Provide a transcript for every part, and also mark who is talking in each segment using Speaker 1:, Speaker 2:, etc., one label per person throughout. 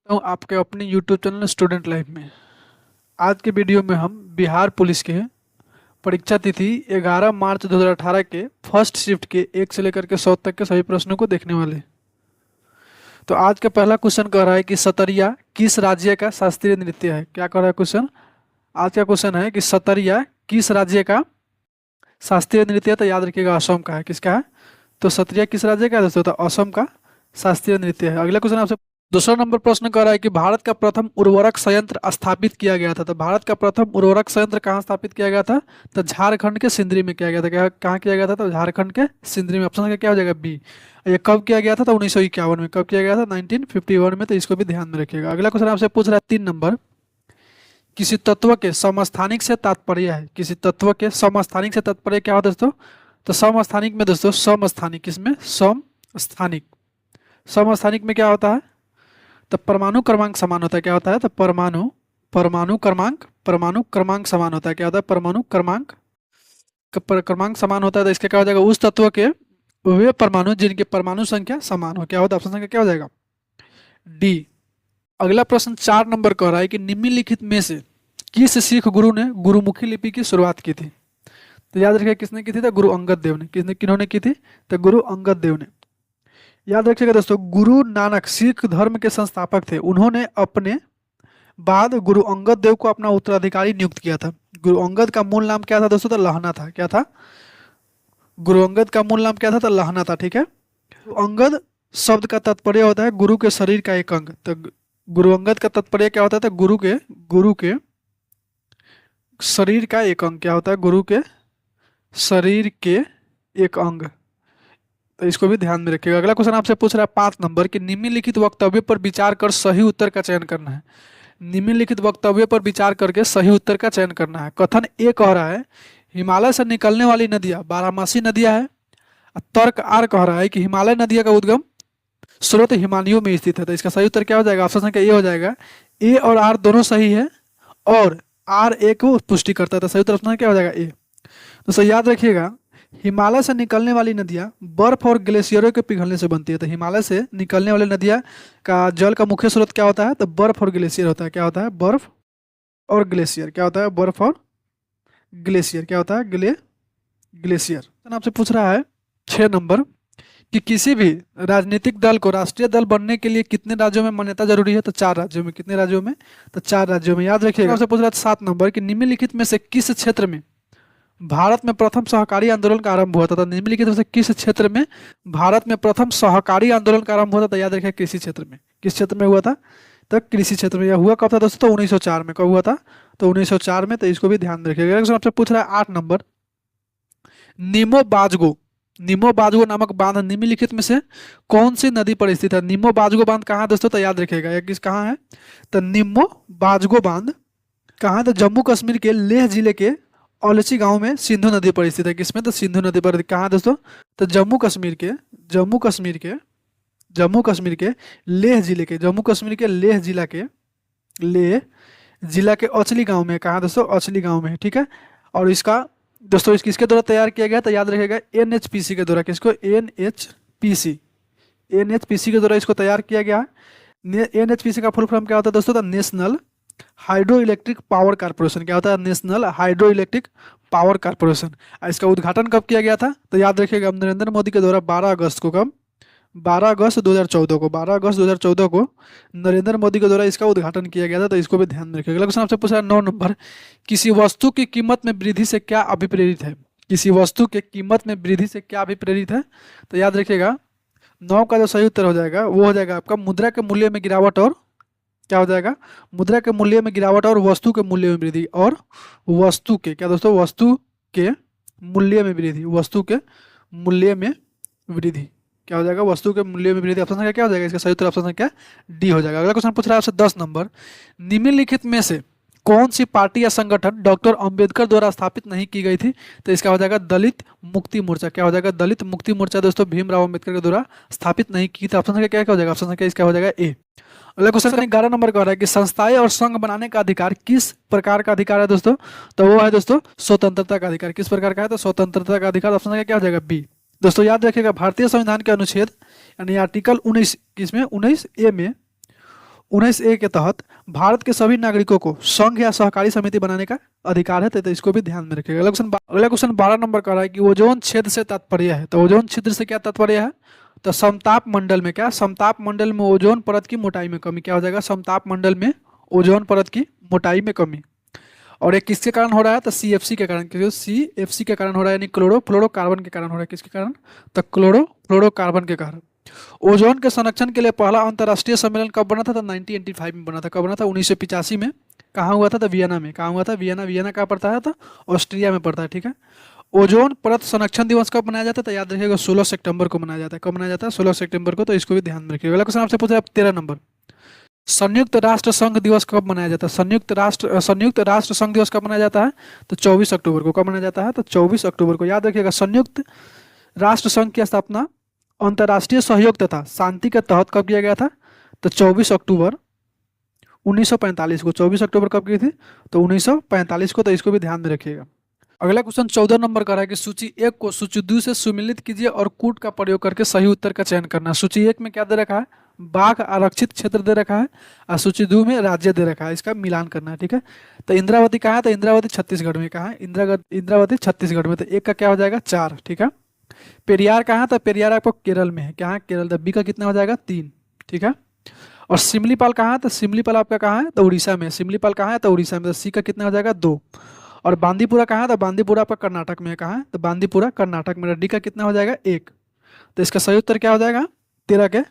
Speaker 1: हूँ आपके अपने YouTube चैनल स्टूडेंट लाइफ में। आज के वीडियो में हम बिहार पुलिस के परीक्षा तिथि 11 मार्च 2018 के फर्स्ट शिफ्ट के 1 से लेकर के 100 तक के सभी प्रश्नों को देखने वाले। तो आज का पहला क्वेश्चन कह रहा है कि सतरिया किस राज्य का शास्त्रीय नृत्य है। क्या कह रहा है क्वेश्चन? आज का क्वेश्चन है कि सतरिया किस राज्य का शास्त्रीय नृत्य है। तो याद रखिएगा असम का है। किसका है? तो सतरिया किस राज्य का है दोस्तों? तो असम का शास्त्रीय नृत्य है। अगला क्वेश्चन आपसे दूसरा नंबर प्रश्न कर रहा है कि भारत का प्रथम उर्वरक संयंत्र स्थापित किया गया था। तो भारत का प्रथम उर्वरक संयंत्र कहाँ स्थापित किया गया था? तो झारखंड के सिंदरी में किया गया था। क्या कहाँ किया गया था? तो झारखंड के सिंदरी में। ऑप्शन का क्या हो जाएगा? बी। ये कब किया गया था? तो 1951 में। कब किया गया था? 1951 में। तो इसको भी ध्यान में रखिएगा। अगला क्वेश्चन आपसे पूछ रहा है 3 नंबर, किसी तत्व के समस्थानिक से तात्पर्य है। किसी तत्व के समस्थानिक से तात्पर्य क्या होता है दोस्तों? तो समस्थानिक में दोस्तों समस्थानिक, किसमें? समस्थानिक। समस्थानिक में क्या होता है? तो परमाणु क्रमांक समान होता है। क्या होता है? तो परमाणु क्रमांक समान होता है। क्या होता है? परमाणु क्रमांक समान होता है। तो इसका क्या हो जाएगा? उस तत्व के वे परमाणु जिनकी परमाणु संख्या समान हो। क्या होता है? ऑप्शन संख्या क्या हो जाएगा? डी। अगला प्रश्न 4 नंबर कह रहा है कि निम्नलिखित में से किस सिख गुरु ने गुरुमुखी लिपि की शुरुआत की थी। तो याद रखिए किसने की थी? तो गुरु अंगद देव ने। किन्होंने की थी? तो गुरु अंगद देव ने। याद रखिएगा दोस्तों, गुरु नानक सिख धर्म के संस्थापक थे। उन्होंने अपने बाद गुरु अंगद देव को अपना उत्तराधिकारी नियुक्त किया था। गुरु अंगद का मूल नाम क्या था दोस्तों? तो लहना था। क्या था? गुरु अंगद का मूल नाम क्या था? तो लहना था। ठीक है। गुरु अंगद शब्द का तात्पर्य होता है गुरु के शरीर का एक अंग। तो गुरु अंगद का तात्पर्य क्या होता है? तो गुरु के शरीर का एक अंग। क्या होता है? गुरु के शरीर के एक अंग। तो इसको भी ध्यान में रखिएगा। अगला क्वेश्चन आपसे पूछ रहा है 5 नंबर कि निम्नलिखित वक्तव्य पर विचार कर सही उत्तर का चयन करना है। निम्नलिखित वक्तव्य पर विचार करके सही उत्तर का चयन करना है। कथन ए कह रहा है हिमालय से निकलने वाली नदियां 12मासी नदियां है। तर्क आर कह रहा है कि हिमालय नदियां का उद्गम स्रोत हिमालयों में स्थित है। तो इसका सही उत्तर क्या हो जाएगा? ऑप्शन संख्या ए हो जाएगा। ए और आर दोनों सही है और आर ए को पुष्टि करता है। तो सही उत्तर ऑप्शन क्या हो जाएगा? ए। तो याद रखिएगा, हिमालय से निकलने वाली नदियां बर्फ और ग्लेशियरों के पिघलने से बनती है। तो हिमालय से निकलने वाली नदियां का जल का मुख्य स्रोत क्या होता है? तो बर्फ और ग्लेशियर होता है। क्या होता है? बर्फ और ग्लेशियर। क्या होता है? बर्फ और ग्लेशियर। क्या होता है? ग्लेशियर। आपसे पूछ रहा है 6 नंबर कि किसी भी राजनीतिक दल को राष्ट्रीय दल बनने के लिए कितने राज्यों में मान्यता जरूरी है? तो 4 राज्यों में। कितने राज्यों में? तो 4 राज्यों में। याद रखिएगा। आपसे पूछ रहा है 7 नंबर कि निम्नलिखित में से किस क्षेत्र में भारत में प्रथम सहकारी आंदोलन का आरंभ हुआ था। तो निम्नलिखित में से किस क्षेत्र में भारत में प्रथम सहकारी आंदोलन का आरंभ हुआ था? तो याद रखिए कृषि क्षेत्र में। किस क्षेत्र में हुआ था? तो कृषि क्षेत्र में। यह हुआ कब था दोस्तों? तो 1904 में। कब हुआ था? तो 1904 में। तो इसको भी ध्यान रखिएगा। आपसे पूछ रहा है 8 नंबर, निमो बाजगो नामक बांध निम्नलिखित में से कौन सी नदी पर स्थित है? निमो बाजगो बांध कहाँ है दोस्तों? तो याद रखिएगा यह किस कहाँ है? तो निमो बाजगो बांध कहाँ है? तो जम्मू कश्मीर के लेह जिले के औलची गांव में सिंधु नदी पर स्थित है। किसमें? तो सिंधु नदी पर। कहाँ दोस्तों? तो जम्मू कश्मीर के लेह जिला के औचली गांव में। कहाँ दोस्तों? औचली गांव में। ठीक है। और इसका दोस्तों किसके द्वारा तैयार किया गया? तो याद रखिएगा एनएचपीसी के द्वारा। किसको? एनएचपीसी के द्वारा इसको तैयार किया गया है। एनएचपीसी का फुल फॉर्म क्या होता है दोस्तों? तो national hydro electric power corporation. क्या होता है? National hydro electric power corporation. इसका उद्घाटन कब किया गया था? तो याद रखिएगा नरेंद्र मोदी के द्वारा 12 अगस्त को। कब? 12 अगस्त 2014 को। 12 अगस्त 2014 को नरेंद्र मोदी के द्वारा इसका उद्घाटन किया गया था। तो इसको भी ध्यान में रखिएगा। अगला क्वेश्चन आपसे पूछा 9 नंबर, किसी वस्तु की कीमत में वृद्धि से क्या अभिप्रेरित है? किसी वस्तु के कीमत में वृद्धि से क्या अभिप्रेरित है? तो याद रखिएगा 9 का जो सही उत्तर हो जाएगा वो हो जाएगा आपका मुद्रा के मूल्य में गिरावट। और क्या हो जाएगा? मुद्रा के मूल्य में गिरावट और वस्तु के मूल्य में वृद्धि। और वस्तु के क्या दोस्तों? वस्तु के मूल्य में वृद्धि। वस्तु के मूल्य में वृद्धि। क्या हो जाएगा? वस्तु के मूल्य में वृद्धि। ऑप्शन क्या हो जाएगा? इसका सही उत्तर ऑप्शन क्या? डी हो जाएगा। अगला क्वेश्चन पूछ रहा है आपसे 10 नंबर, निम्नलिखित में से कौन सी पार्टी या संगठन डॉक्टर अंबेडकर द्वारा स्थापित नहीं की गई थी? तो इसका हो जाएगा दलित मुक्ति मोर्चा। क्या हो जाएगा? दलित मुक्ति मोर्चा दोस्तों भीमराव अंबेडकर के द्वारा स्थापित नहीं की थी। ऑप्शन क्या हो जाएगा? ऑप्शन क्या इसका हो जाएगा? ए। अगला क्वेश्चन 11 नंबर का हो रहा है कि संस्थाएं और संघ बनाने का अधिकार किस प्रकार का अधिकार है दोस्तों? तो वो है दोस्तों स्वतंत्रता का अधिकार। किस प्रकार का है? तो स्वतंत्रता का अधिकार। ऑप्शन क्या हो जाएगा? बी। दोस्तों याद रखिएगा भारतीय संविधान के अनुच्छेद यानी आर्टिकल 19 किसमें? 19 ए में 19A के तहत भारत के सभी नागरिकों को संघ या सहकारी समिति बनाने का अधिकार है, तो इसको भी ध्यान में रखिएगा। अगला क्वेश्चन 12 नंबर का रहा है कि ओजोन क्षेत्र से तात्पर्य है। तो ओजोन क्षेत्र से क्या तात्पर्य है? तो समताप मंडल में, क्या समताप मंडल में ओजोन परत की मोटाई में कमी। क्या हो जाएगा? समताप मंडल में ओजोन परत की मोटाई में कमी। और ये किसके कारण हो रहा है? तो CFC के कारण, क्योंकि CFC के कारण हो रहा है, यानी क्लोरोफ्लोरोकार्बन के कारण हो रहा है। किसके कारण? तो क्लोरोफ्लोरोकार्बन के कारण। ओजोन के संरक्षण के लिए पहला अंतर्राष्ट्रीय सम्मेलन कब बना था? तो 1985 में बना था। कब बना था? 1985 में। कहाँ हुआ था? तो वियना में। कहाँ हुआ था? वियना। वियना कहाँ पड़ता है? तो ऑस्ट्रिया में पड़ता है, ठीक है। ओजोन परत संरक्षण दिवस कब मनाया जाता है? तो याद रखिएगा 16 सितंबर को मनाया जाता है। कब मनाया जाता है? 16 सितंबर को, तो इसको भी ध्यान में रखिएगा। अगला क्वेश्चन आपसे पूछा है 13 नंबर, संयुक्त राष्ट्र संघ दिवस कब मनाया जाता है? संयुक्त राष्ट्र संघ दिवस कब मनाया जाता है? तो 24 अक्टूबर को। कब मनाया जाता है? तो 24 अक्टूबर को। याद रखिएगा संयुक्त राष्ट्र संघ की स्थापना अंतर्राष्ट्रीय सहयोग तथा शांति के तहत कब किया गया था? तो 24 अक्टूबर 1945 को। 24 अक्टूबर कब की थी? तो 1945 को, तो इसको भी ध्यान में रखिएगा। अगला क्वेश्चन 14 नंबर का है कि सूची 1 को सूची 2 से सुमिलित कीजिए और कूट का प्रयोग करके सही उत्तर का चयन करना। सूची 1 में क्या दे रखा है? बाघ आरक्षित क्षेत्र दे रखा है, और सूची 2 में राज्य दे रखा है। इसका मिलान करना है, ठीक है। तो इंद्रावती कहाँ है? तो इंद्रावती छत्तीसगढ़ में। कहाँ है? इंद्रावती छत्तीसगढ़ में। तो एक का क्या हो जाएगा? 4, ठीक है। पेरियार कहाँ है? तो पेरियार आपको केरल में है। क्या है? केरल। तो बी का कितना हो जाएगा? 3, ठीक है। और सिमलीपाल कहाँ है? तो सिमलीपाल आपका कहाँ है? तो उड़ीसा में। सिमलीपाल कहाँ है? तो उड़ीसा में। तो सी का कितना हो जाएगा? 2। और बांदीपुरा कहाँ है? तो बांदीपुरा आपका कर्नाटक में है। कहाँ है? तो बांदीपुरा कर्नाटक में। डी का कितना हो जाएगा? 1। तो इसका सही उत्तर क्या हो जाएगा? 13 के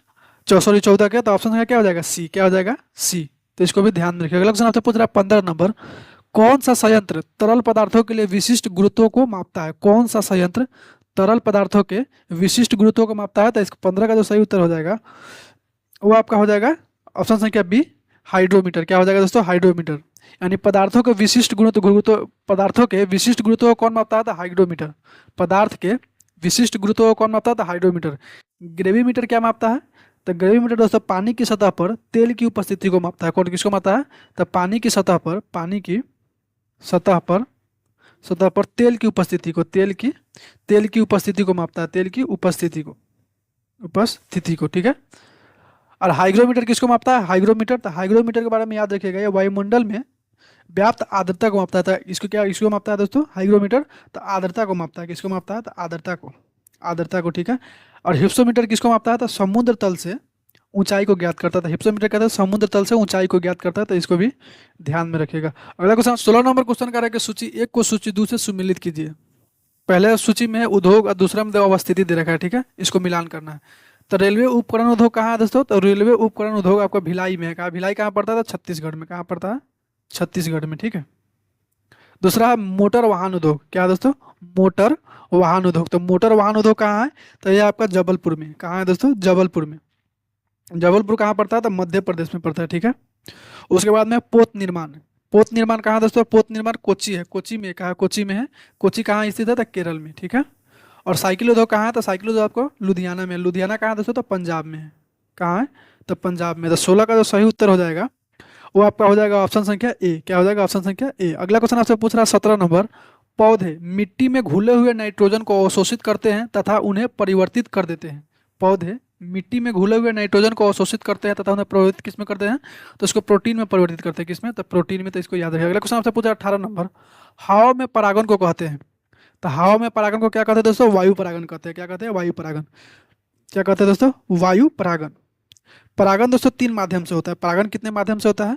Speaker 1: 14 के। तो ऑप्शन क्या हो जाएगा? सी। क्या हो जाएगा? सी। तो इसको भी ध्यान में रखिएगा। अगला क्वेश्चन आपसे पूछ रहा है 15 नंबर, कौन सा संयंत्र तरल पदार्थों के लिए विशिष्ट गुरुत्व को मापता है? कौन सा संयंत्र तरल पदार्थों के विशिष्ट गुरुत्व को मापता है? तो इसको 15 का जो सही उत्तर हो जाएगा वो आपका हो जाएगा ऑप्शन संख्या बी, हाइड्रोमीटर। क्या हो जाएगा दोस्तों? हाइड्रोमीटर। यानी पदार्थों के विशिष्ट गुरुत्व पदार्थों के विशिष्ट गुरुत्व को कौन मापता है? तो हाइड्रोमीटर। पदार्थ के विशिष्ट गुरुत्व को कौन मापता है? तो हाइड्रोमीटर। ग्रेविमीटर क्या मापता है? तो ग्रेविमीटर दोस्तों पानी की सतह पर तेल की उपस्थिति को मापता है। कौन किसको मापता है? तो पानी की सतह पर तेल की उपस्थिति को मापता है। तेल की उपस्थिति को, ठीक है। और हाइग्रोमीटर किसको मापता है? हाइग्रोमीटर। तो हाइग्रोमीटर के बारे में याद रखिएगा, ये वायुमंडल में व्याप्त आर्द्रता को मापता है। तो इसको मापता है दोस्तों? हाइग्रोमीटर। तो आर्द्रता को मापता है। किसको मापता है? तो आर्द्रता को, ठीक है। और हिप्सोमीटर किसको मापता है? तो समुद्र तल से ऊंचाई को ज्ञात करता था। हिप्सोमीटर कहता है समुद्र तल से ऊंचाई को ज्ञात करता है। तो इसको भी ध्यान में रखिएगा। अगला क्वेश्चन 16 नंबर क्वेश्चन का है कि सूची 1 को सूची 2 से सुमिलित कीजिए। पहले सूची में उद्योग और दूसरा में अवस्थिति दे रखा है, ठीक है। इसको मिलान करना है। तो रेलवे उपकरण उद्योग कहाँ है दोस्तों? तो रेलवे उपकरण उद्योग आपका भिलाई में है। कहाँ? भिलाई कहाँ पड़ता है? तो छत्तीसगढ़ में। कहाँ पड़ता है? छत्तीसगढ़ में, ठीक है। दूसरा है मोटर वाहन उद्योग। क्या है दोस्तों? मोटर वाहन उद्योग। तो मोटर वाहन उद्योग कहाँ है? तो ये आपका जबलपुर में। कहाँ है दोस्तों? जबलपुर में। जबलपुर कहाँ पड़ता है? तो मध्य प्रदेश में पड़ता है, ठीक है। उसके बाद में पोत निर्माण कहाँ है दोस्तों? पोत निर्माण कोची है। कोची में। कहाँ? कोची में है। कोची कहाँ स्थित है? तो केरल में, ठीक है। और साइकिल उद्योग कहाँ है? तो साइकिल उद्योग आपको लुधियाना में। लुधियाना कहाँ है दोस्तों? तो पंजाब में है। कहाँ है? तो पंजाब में। तो 16 का जो सही उत्तर हो जाएगा वो आपका हो जाएगा ऑप्शन संख्या ए। क्या हो जाएगा? ऑप्शन संख्या ए। अगला क्वेश्चन आपसे पूछ रहा है 17 नंबर, पौधे मिट्टी में घुले हुए नाइट्रोजन को अवशोषित करते हैं तथा उन्हें परिवर्तित कर देते हैं। पौधे मिट्टी में घुले हुए नाइट्रोजन को अवशोषित करते हैं तथा उन्हें परिवर्तित किस में करते हैं? तो इसको प्रोटीन में परिवर्तित करते हैं। किसमें? तो प्रोटीन में। तो इसको याद रखिएगा। अगला क्वेश्चन आपसे पूछा 18 नंबर, हवा में परागन को कहते हैं। तो हवा में परागन को क्या कहते हैं दोस्तों? वायु परागन कहते हैं। क्या कहते हैं? वायु परागन। क्या कहते हैं दोस्तों? वायु परागन। परागन दोस्तों 3 माध्यम से होता है। परागन कितने माध्यम से होता है?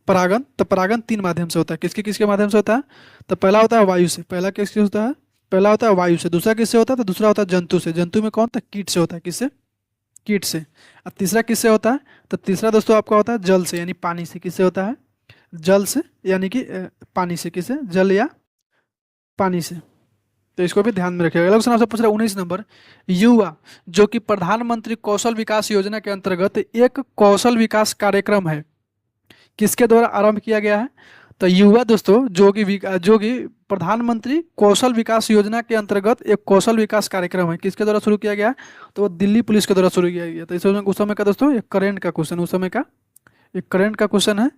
Speaker 1: परागन 3 माध्यम से होता है। किसके किसके माध्यम से होता है? तो पहला होता है वायु से। पहला किससे होता है? पहला होता है वायु से। दूसरा किससे होता है? तो दूसरा होता है जंतु से। जंतु में कौन? तो कीट से होता है। किससे? कीट से। और तीसरा किससे होता है? तो तीसरा दोस्तों आपका होता है जल से, यानी पानी से। किससे होता है? जल से, यानी कि पानी से। किससे? जल या पानी से। तो इसको भी ध्यान में रखिएगा। अगला क्वेश्चन आपसे पूछ रहा है 19 नंबर, युवा जो कि प्रधानमंत्री कौशल विकास योजना के अंतर्गत एक कौशल विकास कार्यक्रम है, किसके द्वारा आरंभ किया गया है? तो युवा दोस्तों जो कि प्रधानमंत्री कौशल विकास योजना के अंतर्गत एक कौशल विकास कार्यक्रम है, किसके द्वारा शुरू किया गया? तो वो दिल्ली पुलिस के द्वारा शुरू किया गया। तो उस समय का दोस्तों एक करंट का क्वेश्चन, उस समय का एक करंट का क्वेश्चन है।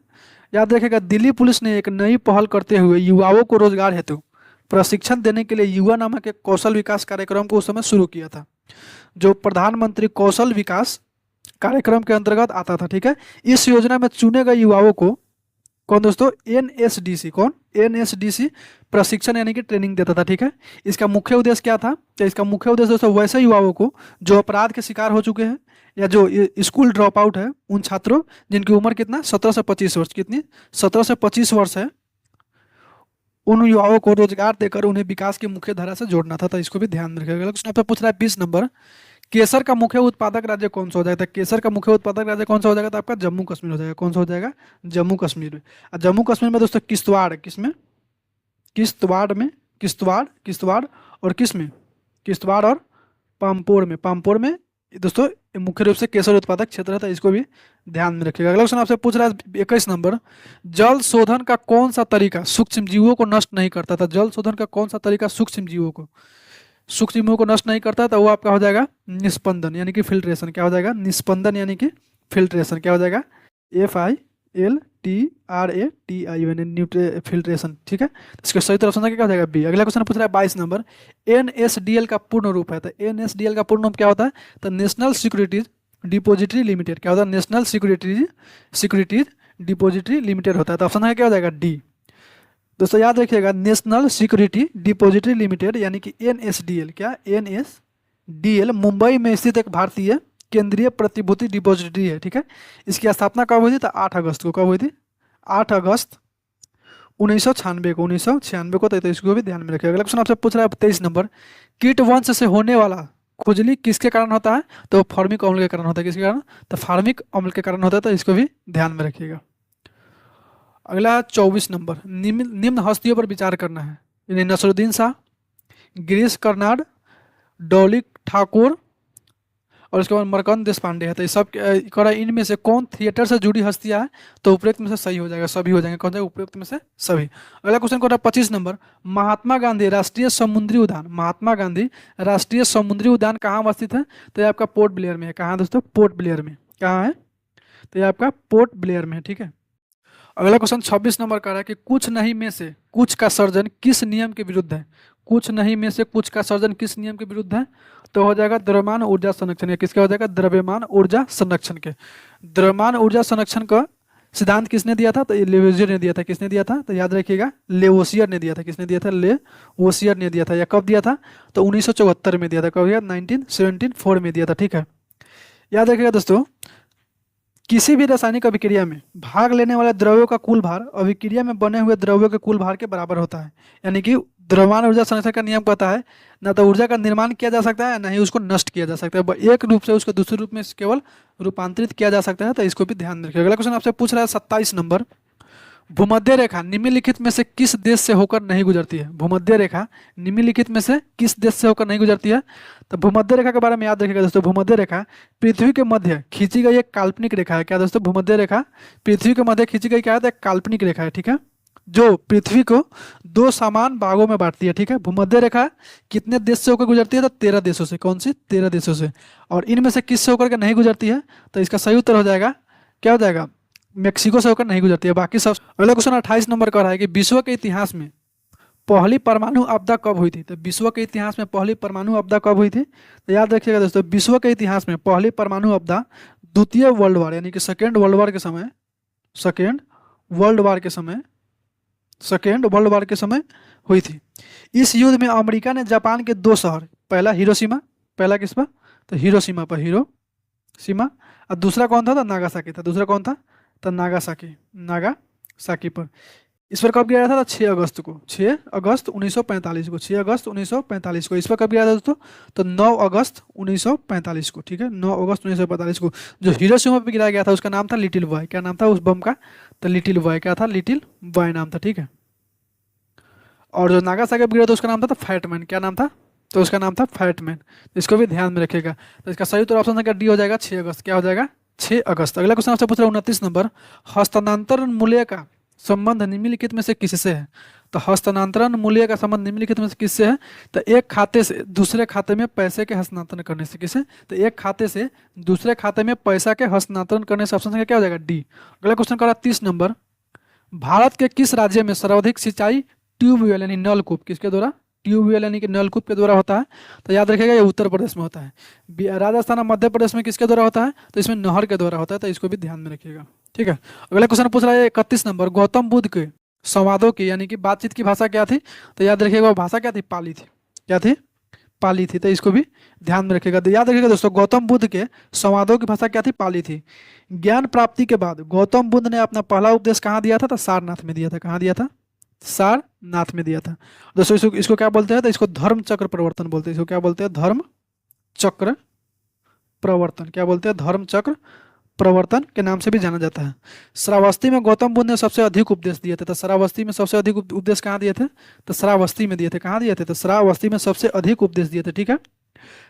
Speaker 1: याद रखिएगा, दिल्ली पुलिस ने एक नई पहल करते हुए युवाओं को रोजगार हेतु प्रशिक्षण देने के लिए युवा नामक एक कौशल विकास कार्यक्रम को उस समय शुरू किया था। जो प्रधानमंत्री कौशल विकास कार्यक्रम के अंतर्गत आता था। ठीक है, इस योजना में चुने गए युवाओं को कौन दोस्तों, एनएसडीसी, कौन, एनएसडीसी प्रशिक्षण यानी कि ट्रेनिंग देता था। ठीक है, इसका मुख्य उद्देश्य क्या था, तो इसका मुख्य उद्देश्य दोस्तों वैसे युवाओं को जो अपराध के शिकार हो चुके हैं या जो स्कूल ड्रॉप आउट है, उन छात्रों जिनकी उम्र कितना 17 से 25 वर्ष, कितनी 17 से 25 वर्ष है, उन युवाओं को रोजगार देकर उन्हें विकास की मुख्य धारा से जोड़ना था। तो इसको भी ध्यान में रखिएगा। अगला क्वेश्चन आपसे पूछ रहा है 20 नंबर, केसर का मुख्य उत्पादक राज्य कौन सा हो जाएगा। केसर का मुख्य उत्पादक राज्य कौन सा हो जाएगा, तो आपका जम्मू कश्मीर हो जाएगा। कौन सा हो जाएगा, जम्मू कश्मीर में। और जम्मू कश्मीर में दोस्तों किश्तवाड़, किसमें, किश्तवाड़ में, किश्तवाड़, किश्तवाड़ और किसमें, किश्तवाड़ और पामपोर में, पामपोर में दोस्तों मुख्य रूप से केसर उत्पादक क्षेत्र था। इसको भी ध्यान में रखिएगा। अगला क्वेश्चन आपसे पूछ रहा है 21 नंबर, जल शोधन का कौन सा तरीका सूक्ष्म जीवों को नष्ट नहीं करता था। जल शोधन का कौन सा तरीका सूक्ष्म जीवों को नष्ट नहीं करता, तो वो आपका हो जाएगा निस्पंदन यानी कि फिल्ट्रेशन। क्या हो जाएगा, निस्पंदन यानी कि फिल्ट्रेशन। क्या हो जाएगा, FILTRATION, फिल्ट्रेशन। ठीक है, इसका सही तरफ समझा क्या हो जाएगा, बी। अगला क्वेश्चन पूछ रहा है 22 नंबर, NSDL का पूर्ण रूप है। तो NSDL का पूर्ण रूप क्या होता है, तो नेशनल सिक्योरिटीज डिपोजिटरी लिमिटेड। क्या होता है, नेशनल सिक्योरिटीज डिपोजिटरी लिमिटेड होता है। तो ऑप्शन है क्या हो जाएगा, डी। दोस्तों याद रखिएगा, नेशनल सिक्योरिटी डिपॉजिटरी लिमिटेड यानी कि NSDL, क्या NSDL मुंबई में स्थित एक भारतीय केंद्रीय प्रतिभूति डिपॉजिटरी है। ठीक है, इसकी स्थापना कब हुई थी, तो 8 अगस्त को। कब हुई थी, 8 अगस्त 1996 को, 1996 को। तो इसको भी ध्यान में रखिएगा। अगला क्वेश्चन आपसे पूछ रहा है 23 नंबर, कीट वंश से होने वाला खुजली किसके कारण होता है, तो फार्मिक अम्ल के कारण होता है। किसके कारण, तो फार्मिक अम्ल के कारण होता है। तो इसको भी ध्यान में रखिएगा। अगला 24 नंबर, निम्न हस्तियों पर विचार करना है, यानी नसरुद्दीन शाह, गिरीश कर्नाड, डॉली ठाकुर और उसके बाद मरकंद देशपांडे है। तो ये सब करा, इनमें से कौन थिएटर से जुड़ी हस्तियां है, तो उपयुक्त में से सही हो जाएगा, सभी हो जाएंगे। कौन जाएगा, उपयुक्त में से सभी। अगला क्वेश्चन कौन है 25 नंबर, महात्मा गांधी राष्ट्रीय समुद्री उद्यान, महात्मा गांधी राष्ट्रीय समुद्री उद्यान कहाँ अवस्थित है, तो ये आपका पोर्ट ब्लेयर में है। कहाँ दोस्तों, पोर्ट ब्लेयर में। कहाँ है, तो ये आपका पोर्ट ब्लेयर में है। ठीक है, अगला क्वेश्चन 26 नंबर का है कि कुछ नहीं में से कुछ का सर्जन किस नियम के विरुद्ध है। कुछ नहीं में से कुछ का सर्जन किस नियम के विरुद्ध है, तो हो जाएगा द्रव्यमान ऊर्जा संरक्षण के। किसका हो जाएगा, द्रव्यमान ऊर्जा संरक्षण के। द्रव्यमान ऊर्जा संरक्षण का सिद्धांत किसने दिया था, तो ये लेवोसियर ने दिया था। किसने दिया था, तो याद रखिएगा, लेवोसियर ने दिया था। किसने दिया था, लेवोसियर ने दिया था। या कब दिया था, तो 1974 में दिया था। कब दिया, 1974 में दिया था। ठीक है, याद रखिएगा दोस्तों, किसी भी रासायनिक अभिक्रिया में भाग लेने वाले द्रव्यों का कुल भार अभिक्रिया में बने हुए द्रव्यों के कुल भार के बराबर होता है। यानी कि द्रव्यमान ऊर्जा संरक्षण का नियम कहता है, ना तो ऊर्जा का निर्माण किया जा सकता है, ना ही उसको नष्ट किया जा सकता है। एक रूप से उसको दूसरे रूप में केवल रूपांतरित किया जा सकता है। तो इसको भी ध्यान रखिए। अगला क्वेश्चन आपसे पूछ रहा है 27 नंबर, भूमध्य रेखा निम्नलिखित में से किस देश से होकर नहीं गुजरती है। भूमध्य रेखा निम्नलिखित में से किस देश से होकर नहीं गुजरती है, तो भूमध्य रेखा के बारे में याद रखिएगा दोस्तों। भूमध्य रेखा पृथ्वी के मध्य खींची गई एक काल्पनिक रेखा है। क्या दोस्तों, भूमध्य रेखा पृथ्वी के मध्य खींची गई क्या है, तो एक काल्पनिक रेखा है। ठीक है, जो पृथ्वी को 2 समान भागों में बांटती है। ठीक है, भूमध्य रेखा कितने देश से होकर गुजरती है, तो 13 देशों से। कौन सी, 13 देशों से। और इनमें से किस से होकर के नहीं गुजरती है, तो इसका सही उत्तर हो जाएगा, क्या हो जाएगा, मेक्सिको से होकर नहीं गुजरती है। बाकी सब। अगला क्वेश्चन 28 नंबर का है कि विश्व के इतिहास में पहली परमाणु आपदा कब हुई थी। तो विश्व के इतिहास में पहली परमाणु आपदा कब हुई थी, तो याद रखिएगा दोस्तों, विश्व के इतिहास में पहली परमाणु आपदा द्वितीय वर्ल्ड वार यानी कि सेकेंड वर्ल्ड वार के समय, सेकेंड वर्ल्ड वार के समय हुई थी। इस युद्ध में अमेरिका ने जापान के 2 शहर, पहला हिरोशिमा, पहला किस पर, तो हिरोशिमा पर, हिरोशिमा, और दूसरा कौन था, तो नागासाकी था। दूसरा कौन था, तो नागासाकी पर। इस पर कब गिराया था, तो 6 अगस्त को, 6 अगस्त 1945 को, 6 अगस्त 1945 को। इस पर कब गिराया था दोस्तों, तो 9 अगस्त 1945 को। ठीक है, 9 अगस्त 1945 को। जो हिरोशिमा पर गिराया गया था उसका नाम था लिटिल बॉय। क्या नाम था उस बम का, तो लिटिल बॉय। क्या था, लिटिल बॉय नाम था। ठीक है, और जो नागासाकी पर गिरा था उसका नाम था फैटमैन। क्या नाम था, तो उसका नाम था फैटमैन। इसको भी ध्यान में रखिएगा। तो इसका सही उत्तर ऑप्शन डी हो जाएगा, 6 अगस्त। क्या हो जाएगा, 6 अगस्त। अगला क्वेश्चन आपसे पूछ रहा है 29 नंबर, हस्तांतरण मूल्य का संबंध निम्नलिखित में से किससे है। तो हस्तांतरण मूल्य का संबंध निम्नलिखित में से किससे है, तो एक खाते से दूसरे खाते में पैसे के हस्तांतरण करने से। किसे, तो एक खाते से दूसरे खाते में पैसा के हस्तांतरण करने से। ऑप्शन क्या हो जाएगा, डी। अगला क्वेश्चन का 30 नंबर, भारत के किस राज्य में सर्वाधिक सिंचाई ट्यूबवेल यानी नलकूप किसके द्वारा ट्यूबवेल यानी कि नलकूप के द्वारा होता है, तो याद रखिएगा ये उत्तर प्रदेश में होता है। राजस्थान और मध्य प्रदेश में किसके द्वारा होता है, तो इसमें नहर के द्वारा होता है, तो इसको भी ध्यान में रखिएगा। ठीक है, अगला क्वेश्चन पूछ रहा है 31 नंबर, गौतम बुद्ध के संवादों की यानी कि बातचीत की भाषा क्या थी, तो याद रखिएगा वो भाषा क्या थी, पाली थी। क्या थी, पाली थी, तो इसको भी ध्यान में रखिएगा। तो याद रखिएगा दोस्तों, गौतम बुद्ध के संवादों की भाषा क्या थी, पाली थी। ज्ञान प्राप्ति के बाद गौतम बुद्ध ने अपना पहला उपदेश कहाँ दिया था, तो सारनाथ में दिया था। कहाँ दिया था, सारनाथ में दिया था। दोस्तों इसको क्या बोलते हैं, तो इसको धर्म चक्र प्रवर्तन बोलते हैं। इसको क्या बोलते हैं, धर्म चक्र प्रवर्तन। क्या बोलते हैं, धर्म चक्र प्रवर्तन के नाम से भी जाना जाता है। श्रावस्ती में गौतम बुद्ध ने सबसे अधिक उपदेश दिए थे, तो श्रावस्ती में सबसे अधिक उपदेश कहाँ दिए थे, तो श्रावस्ती में दिए थे। कहाँ दिए थे, तो श्रावस्ती में सबसे अधिक उपदेश दिए थे। ठीक है,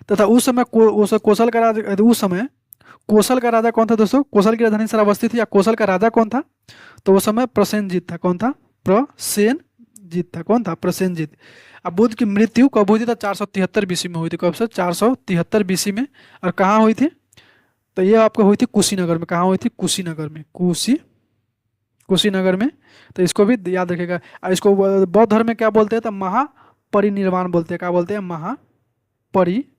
Speaker 1: तथा उस समय कौशल का राजा, उस समय कौशल का राजा कौन था दोस्तों, कौशल की राजधानी श्रावस्ती थी, या कौशल का राजा कौन था, तो उस समय प्रसेनजीत था। कौन था, प्रसेनजीत था। कौन था, प्रसेनजीत। अब बुद्ध की मृत्यु कब हुई थी, तो 473 बीसी में हुई थी। कब से, 473 बीसी में। और कहाँ हुई थी, तो ये आपको हुई थी कुशीनगर में। कहाँ हुई थी, कुशीनगर में। कुशीनगर में, तो इसको भी याद रखिएगा। और इसको बौद्ध धर्म में क्या बोलते हैं, तो महापरिनिर्वाण बोलते हैं। क्या बोलते हैं, महापरिनिर्वाण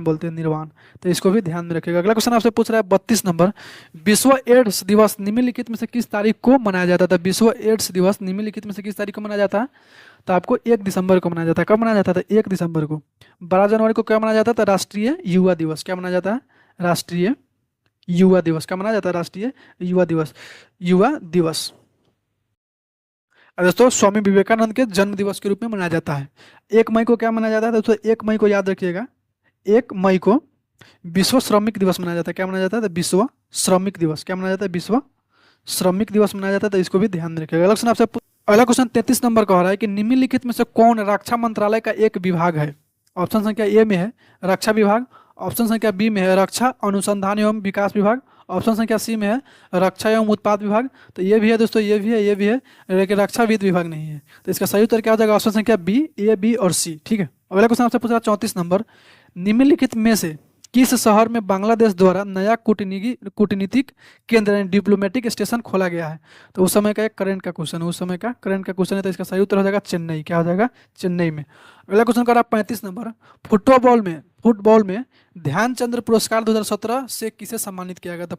Speaker 1: बोलते हैं, निर्वाण। तो इसको भी ध्यान में रखिएगा। अगला क्वेश्चन आपसे पूछ रहा है 32 नंबर, विश्व एड्स दिवस निम्नलिखित में से किस तारीख को मनाया जाता था। विश्व एड्स दिवस निम्नलिखित में से किस तारीख को मनाया जाता है, तो आपको 1 दिसंबर को मनाया जाता है। कब मनाया जाता था, 1 दिसंबर को। 12 जनवरी को क्या मनाया जाता था, राष्ट्रीय युवा दिवस। क्या मनाया जाता है, राष्ट्रीय युवा दिवस। क्या मनाया जाता है, राष्ट्रीय युवा दिवस। युवा दिवस दोस्तों स्वामी विवेकानंद के जन्म दिवस के रूप में मनाया जाता है। 1 मई को क्या मनाया जाता है दोस्तों, 1 मई को याद रखिएगा, 1 मई को विश्व श्रमिक दिवस मनाया जाता है। क्या मनाया जाता है, तो विश्व श्रमिक दिवस। क्या मनाया जाता है, विश्व श्रमिक दिवस मनाया जाता है, तो इसको भी ध्यान में रखिएगा। अगला क्वेश्चन 33 नंबर का हो रहा है कि निम्नलिखित में से कौन रक्षा मंत्रालय का एक विभाग है। ऑप्शन संख्या ए में है रक्षा विभाग, ऑप्शन संख्या बी में है रक्षा अनुसंधान एवं विकास विभाग, ऑप्शन संख्या सी में है रक्षा एवं उत्पाद विभाग। तो ये भी है दोस्तों, ये भी है, ये भी है, लेकिन रक्षा वित्त विभाग नहीं है। तो इसका सही उत्तर क्या हो जाएगा, ऑप्शन संख्या बी, ए, बी और सी। ठीक है, अगला क्वेश्चन आपसे पूछ रहा है 34 नंबर, निम्नलिखित में से किस शहर में बांग्लादेश द्वारा नया कूटनीतिक केंद्र यानी डिप्लोमेटिक स्टेशन खोला गया है। तो उस समय का एक करंट का क्वेश्चन है, उस समय का करंट का क्वेश्चन है। तो इसका सही उत्तर हो जाएगा चेन्नई। क्या हो जाएगा, चेन्नई में। अगला क्वेश्चन कर रहा है 35 नंबर, फुटबॉल में ध्यानचंद्र पुरस्कार 2017 से किसे सम्मानित किया गया था।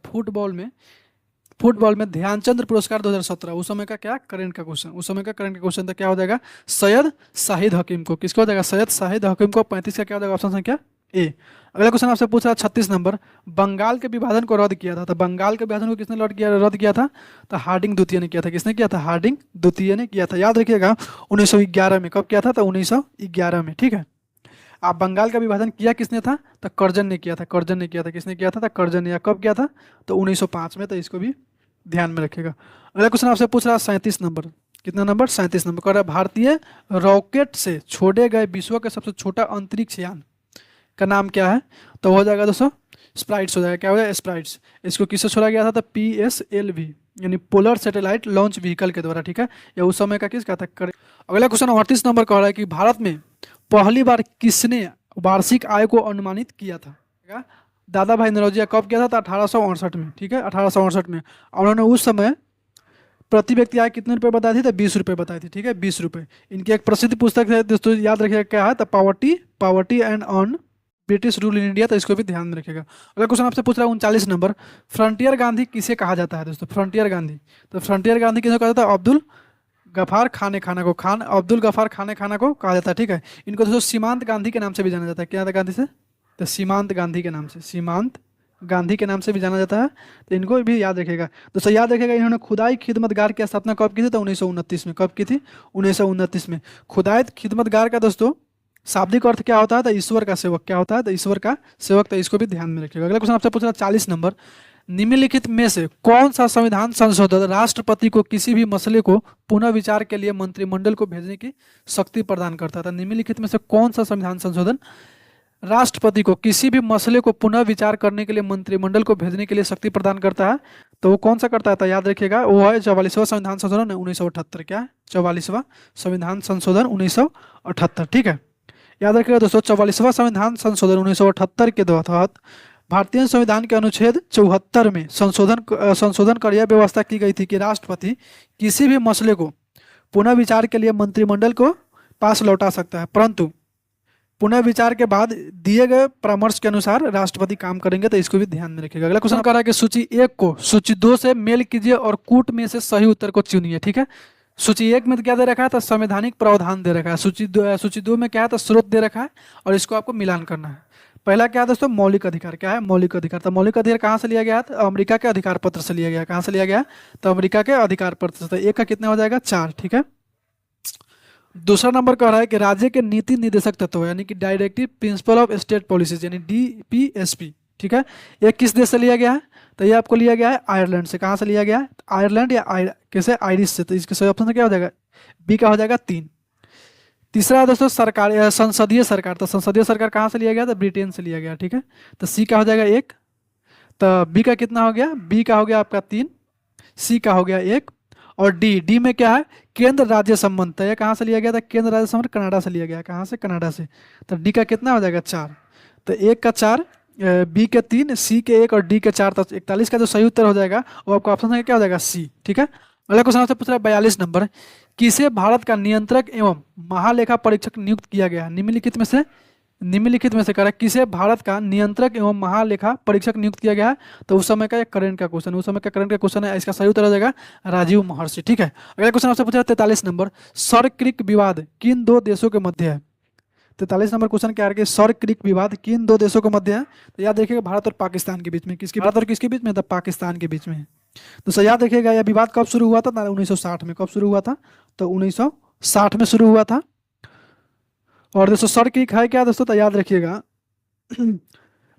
Speaker 1: फुटबॉल में ध्यानचंद्र पुरस्कार 2017 उस समय का क्या करंट का क्वेश्चन, उस समय का करंट का क्वेश्चन था। क्या हो जाएगा, सैयद शाहिद हकीम को। किसको हो जाएगा, सैयद शाहिद हकीम को। 35 का क्या हो जाएगा, ऑप्शन संख्या ए। अगला क्वेश्चन आपसे पूछ रहा है 36 नंबर, बंगाल के विभाजन को रद्द किया था। तो बंगाल के विभाजन को किसने रद्द किया था, तो हार्डिंग द्वितीय ने किया था। किसने किया था, हार्डिंग द्वितीय ने किया था। याद रखिएगा 1911 में। कब किया था, तो 1911 में। ठीक है, आप बंगाल का विभाजन किया किसने था, तो कर्जन ने किया था। कर्जन ने किया था, किसने किया था, तो कर्जन ने। या कब किया था, तो 1905 में। तो इसको भी ध्यान में रखिएगा। अगला क्वेश्चन आपसे पूछ रहा है 37 नंबर, कितना नंबर, 37 नंबर। कह रहा है भारतीय रॉकेट से छोड़े गए विश्व का सबसे छोटा अंतरिक्ष यान का नाम क्या है, तो हो जाएगा दोस्तों स्प्राइट्स हो जाएगा। क्या हो जाएगा, स्प्राइट्स। इसको किससे छोड़ा गया था, तो PSLV यानी पोलर सैटेलाइट लॉन्च व्हीकल के द्वारा। ठीक है, या उस समय का किसका था। अगला क्वेश्चन 38 नंबर कह रहा है कि भारत में पहली बार किसने वार्षिक आय को अनुमानित किया था। दादा भाई नौरोजी। कब किया था, तो 1868 में। ठीक है, 1868 में। और उन्होंने उस समय प्रति व्यक्ति आय कितने रुपए बताई थी, तो 20 रुपये बताई थी। ठीक है, 20 रुपये। इनकी एक प्रसिद्ध पुस्तक है दोस्तों, याद रखिएगा क्या है, तो poverty and on British rule in India. तो इसको भी ध्यान में रखिएगा। अगला क्वेश्चन आपसे पूछ रहा है 39 नंबर, फ्रंटियर गांधी किसे कहा जाता है दोस्तों, फ्रंटियर गांधी। तो फ्रंटियर गांधी किसे कहा जाता है, अब्दुल गफार खान खाना को, अब्दुल गफार खाना को कहा जाता है। ठीक है, इनको दोस्तों सीमांत गांधी के नाम से भी जाना जाता है। क्या गांधी से, तो सीमांत गांधी के नाम से, सीमांत गांधी के नाम से भी जाना जाता है। तो इनको भी याद रखिएगा दोस्तों। याद रखिएगा इन्होंने खुदाई खिदमतगार की स्थापना कब की थी, तो 1929 में। कब की थी, 1929 में। खुदाई खिदमतगार का दोस्तों शाब्दिक अर्थ क्या होता है, तो ईश्वर का सेवक। क्या होता है, तो ईश्वर का सेवक। तो इसको भी ध्यान में रखिएगा। अगला क्वेश्चन आपसे पूछ रहा है 40 नंबर, निम्नलिखित में से कौन सा संविधान संशोधन राष्ट्रपति को किसी भी मसले को पुनः विचार के लिए मंत्रिमंडल को भेजने की शक्ति प्रदान करता था। निम्नलिखित में से कौन सा संविधान संशोधन राष्ट्रपति को किसी भी मसले को पुनः विचार करने के लिए मंत्रिमंडल को भेजने के लिए शक्ति प्रदान करता है, तो वो कौन सा करता है, तो याद रखिएगा वो है 44वां संविधान संशोधन 1978। क्या है, 44वां संविधान संशोधन 1978। ठीक है, याद रखिएगा दोस्तों 44वां संविधान संशोधन 1978 के तहत भारतीय संविधान के अनुच्छेद 74 में संशोधन कर यह व्यवस्था की गई थी कि राष्ट्रपति किसी भी मसले को पुनः विचार के लिए मंत्रिमंडल को पास लौटा सकता है, परंतु पुनः विचार के बाद दिए गए परामर्श के अनुसार राष्ट्रपति काम करेंगे। तो इसको भी ध्यान में रखिएगा। अगला क्वेश्चन कह रहा है कि सूची 1 को सूची 2 से मेल कीजिए और कूट में से सही उत्तर को चुनिए। ठीक है, सूची 1 में तो क्या दे रखा है, तो संवैधानिक प्रावधान दे रखा है। सूची 2 में क्या है, तो स्रोत दे रखा है और इसको आपको मिलान करना है। पहला क्या है दोस्तों, मौलिक अधिकार। क्या है, मौलिक अधिकार। तो मौलिक अधिकार कहाँ से लिया गया है, तो अमेरिका के अधिकार पत्र से लिया गया। कहाँ से लिया गया, तो अमेरिका के अधिकार पत्र से। तो एक का कितना हो जाएगा, 4। ठीक है, दूसरा नंबर कह रहा है कि राज्य के नीति निर्देशक तत्व यानी कि directive principle of state policies यानी डीपीएसपी। ठीक है, ये किस देश से लिया गया है, तो ये आपको लिया गया है आयरलैंड से। कहाँ से लिया गया है, आयरलैंड या कैसे, आयरिश से। तो इसके सही ऑप्शन क्या हो जाएगा, बी का हो जाएगा 3। तीसरा है दोस्तों सरकार, संसदीय सरकार। तो संसदीय सरकार कहाँ से लिया गया, तो ब्रिटेन से लिया गया। ठीक है, तो सी का हो जाएगा 1। तो बी का कितना हो गया, बी का हो गया आपका 3, सी का हो गया 1 और डी में क्या है, केंद्र राज्य संबंध। तो ये कहाँ से लिया गया था, केंद्र राज्य संबंध कनाडा से लिया गया। कहाँ से, कनाडा से। तो डी का कितना हो जाएगा, 4। तो 1 का 4, बी के 3, सी के 1 और डी के 4। तो 41 का जो सही उत्तर हो जाएगा वो आपका ऑप्शन है क्या हो जाएगा, सी। ठीक है, अगला क्वेश्चन आपसे पूछ रहा है 42 नंबर, किसे भारत का नियंत्रक एवं महालेखा परीक्षक नियुक्त किया गया, निम्नलिखित में से कह रहा है किसे भारत का नियंत्रक एवं महालेखा परीक्षक नियुक्त किया गया है। तो उस समय का एक करंट का क्वेश्चन, उस समय का करंट का क्वेश्चन है। इसका सही उत्तर हो जाएगा राजीव महर्षि। ठीक है, अगला क्वेश्चन आपसे पूछा 43 नंबर, सर क्रिक विवाद किन 2 देशों के मध्य है। 43 नंबर क्वेश्चन क्या है, सर क्रिक विवाद किन 2 देशों के मध्य है। तो याद रखिएगा भारत और पाकिस्तान के बीच में। किसके, भारत और किसके बीच में, तो पाकिस्तान के बीच में है। तो सर याद रखिएगा यह विवाद कब शुरू हुआ था, 1960 में। कब शुरू हुआ था, तो 1960 में शुरू हुआ था। और दोस्तों सर क्रिक है क्या दोस्तों, तो याद रखिएगा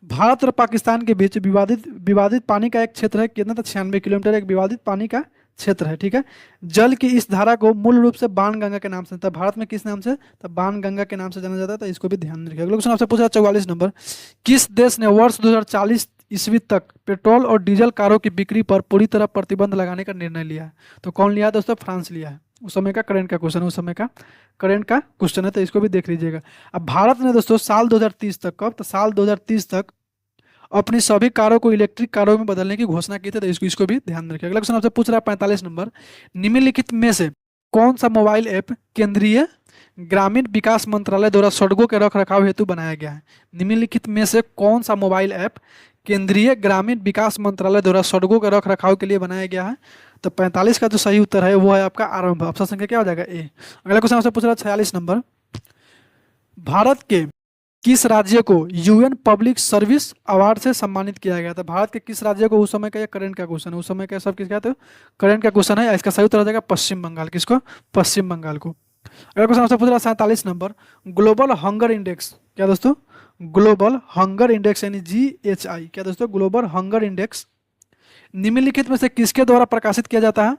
Speaker 1: भारत और पाकिस्तान के बीच विवादित पानी का एक क्षेत्र है। कितना था, 96 किलोमीटर एक विवादित पानी का क्षेत्र है। ठीक है, जल की इस धारा को मूल रूप से बाणगंगा के नाम से, तो भारत में किस नाम से, तो बाणगंगा के नाम से जाना जाता है। तो इसको भी ध्यान में रखिएगा। अगला क्वेश्चन आपसे पूछा 44 नंबर, किस देश ने वर्ष 2040 ईस्वी तक पेट्रोल और डीजल कारों की बिक्री पर पूरी तरह प्रतिबंध लगाने का निर्णय लिया है। तो कौन लिया है दोस्तों, फ्रांस लिया है। उस समय का करंट का क्वेश्चन, उस समय का करंट का क्वेश्चन है। तो इसको भी देख लीजिएगा। अब भारत ने दोस्तों साल 2030 तक, कब, तो साल 2030 तक अपनी सभी कारों को इलेक्ट्रिक कारों में बदलने की घोषणा की थी। तो इसको भी ध्यान में रखिए। अगला क्वेश्चन आपसे पूछ रहा है 45 नंबर, निम्नलिखित में से कौन सा मोबाइल ऐप केंद्रीय ग्रामीण विकास मंत्रालय द्वारा सड़कों के रख रखाव हेतु बनाया गया है। निम्नलिखित में से कौन सा मोबाइल ऐप केंद्रीय ग्रामीण विकास मंत्रालय द्वारा सड़कों के रख रखाव के लिए बनाया गया है। तो 45 का जो सही उत्तर है वो है आपका आरंभ। ऑप्शन संख्या क्या हो जाएगा, ए। अगला क्वेश्चन आपसे पूछ रहा है 46 नंबर, भारत के किस राज्य को यूएन पब्लिक सर्विस अवार्ड से सम्मानित किया गया था। भारत के किस राज्य को, उस समय का, यह करंट का क्वेश्चन है। उस समय का सब किसका, तो करंट का क्वेश्चन है। इसका सही उत्तर हो जाएगा पश्चिम बंगाल। किसको, पश्चिम बंगाल को। अगला क्वेश्चन आपसे पूछ रहा है 47 नंबर, ग्लोबल हंगर इंडेक्स, क्या दोस्तों, ग्लोबल हंगर इंडेक्स यानी GHI, क्या दोस्तों, ग्लोबल हंगर इंडेक्स निम्नलिखित में से किसके द्वारा प्रकाशित किया जाता है।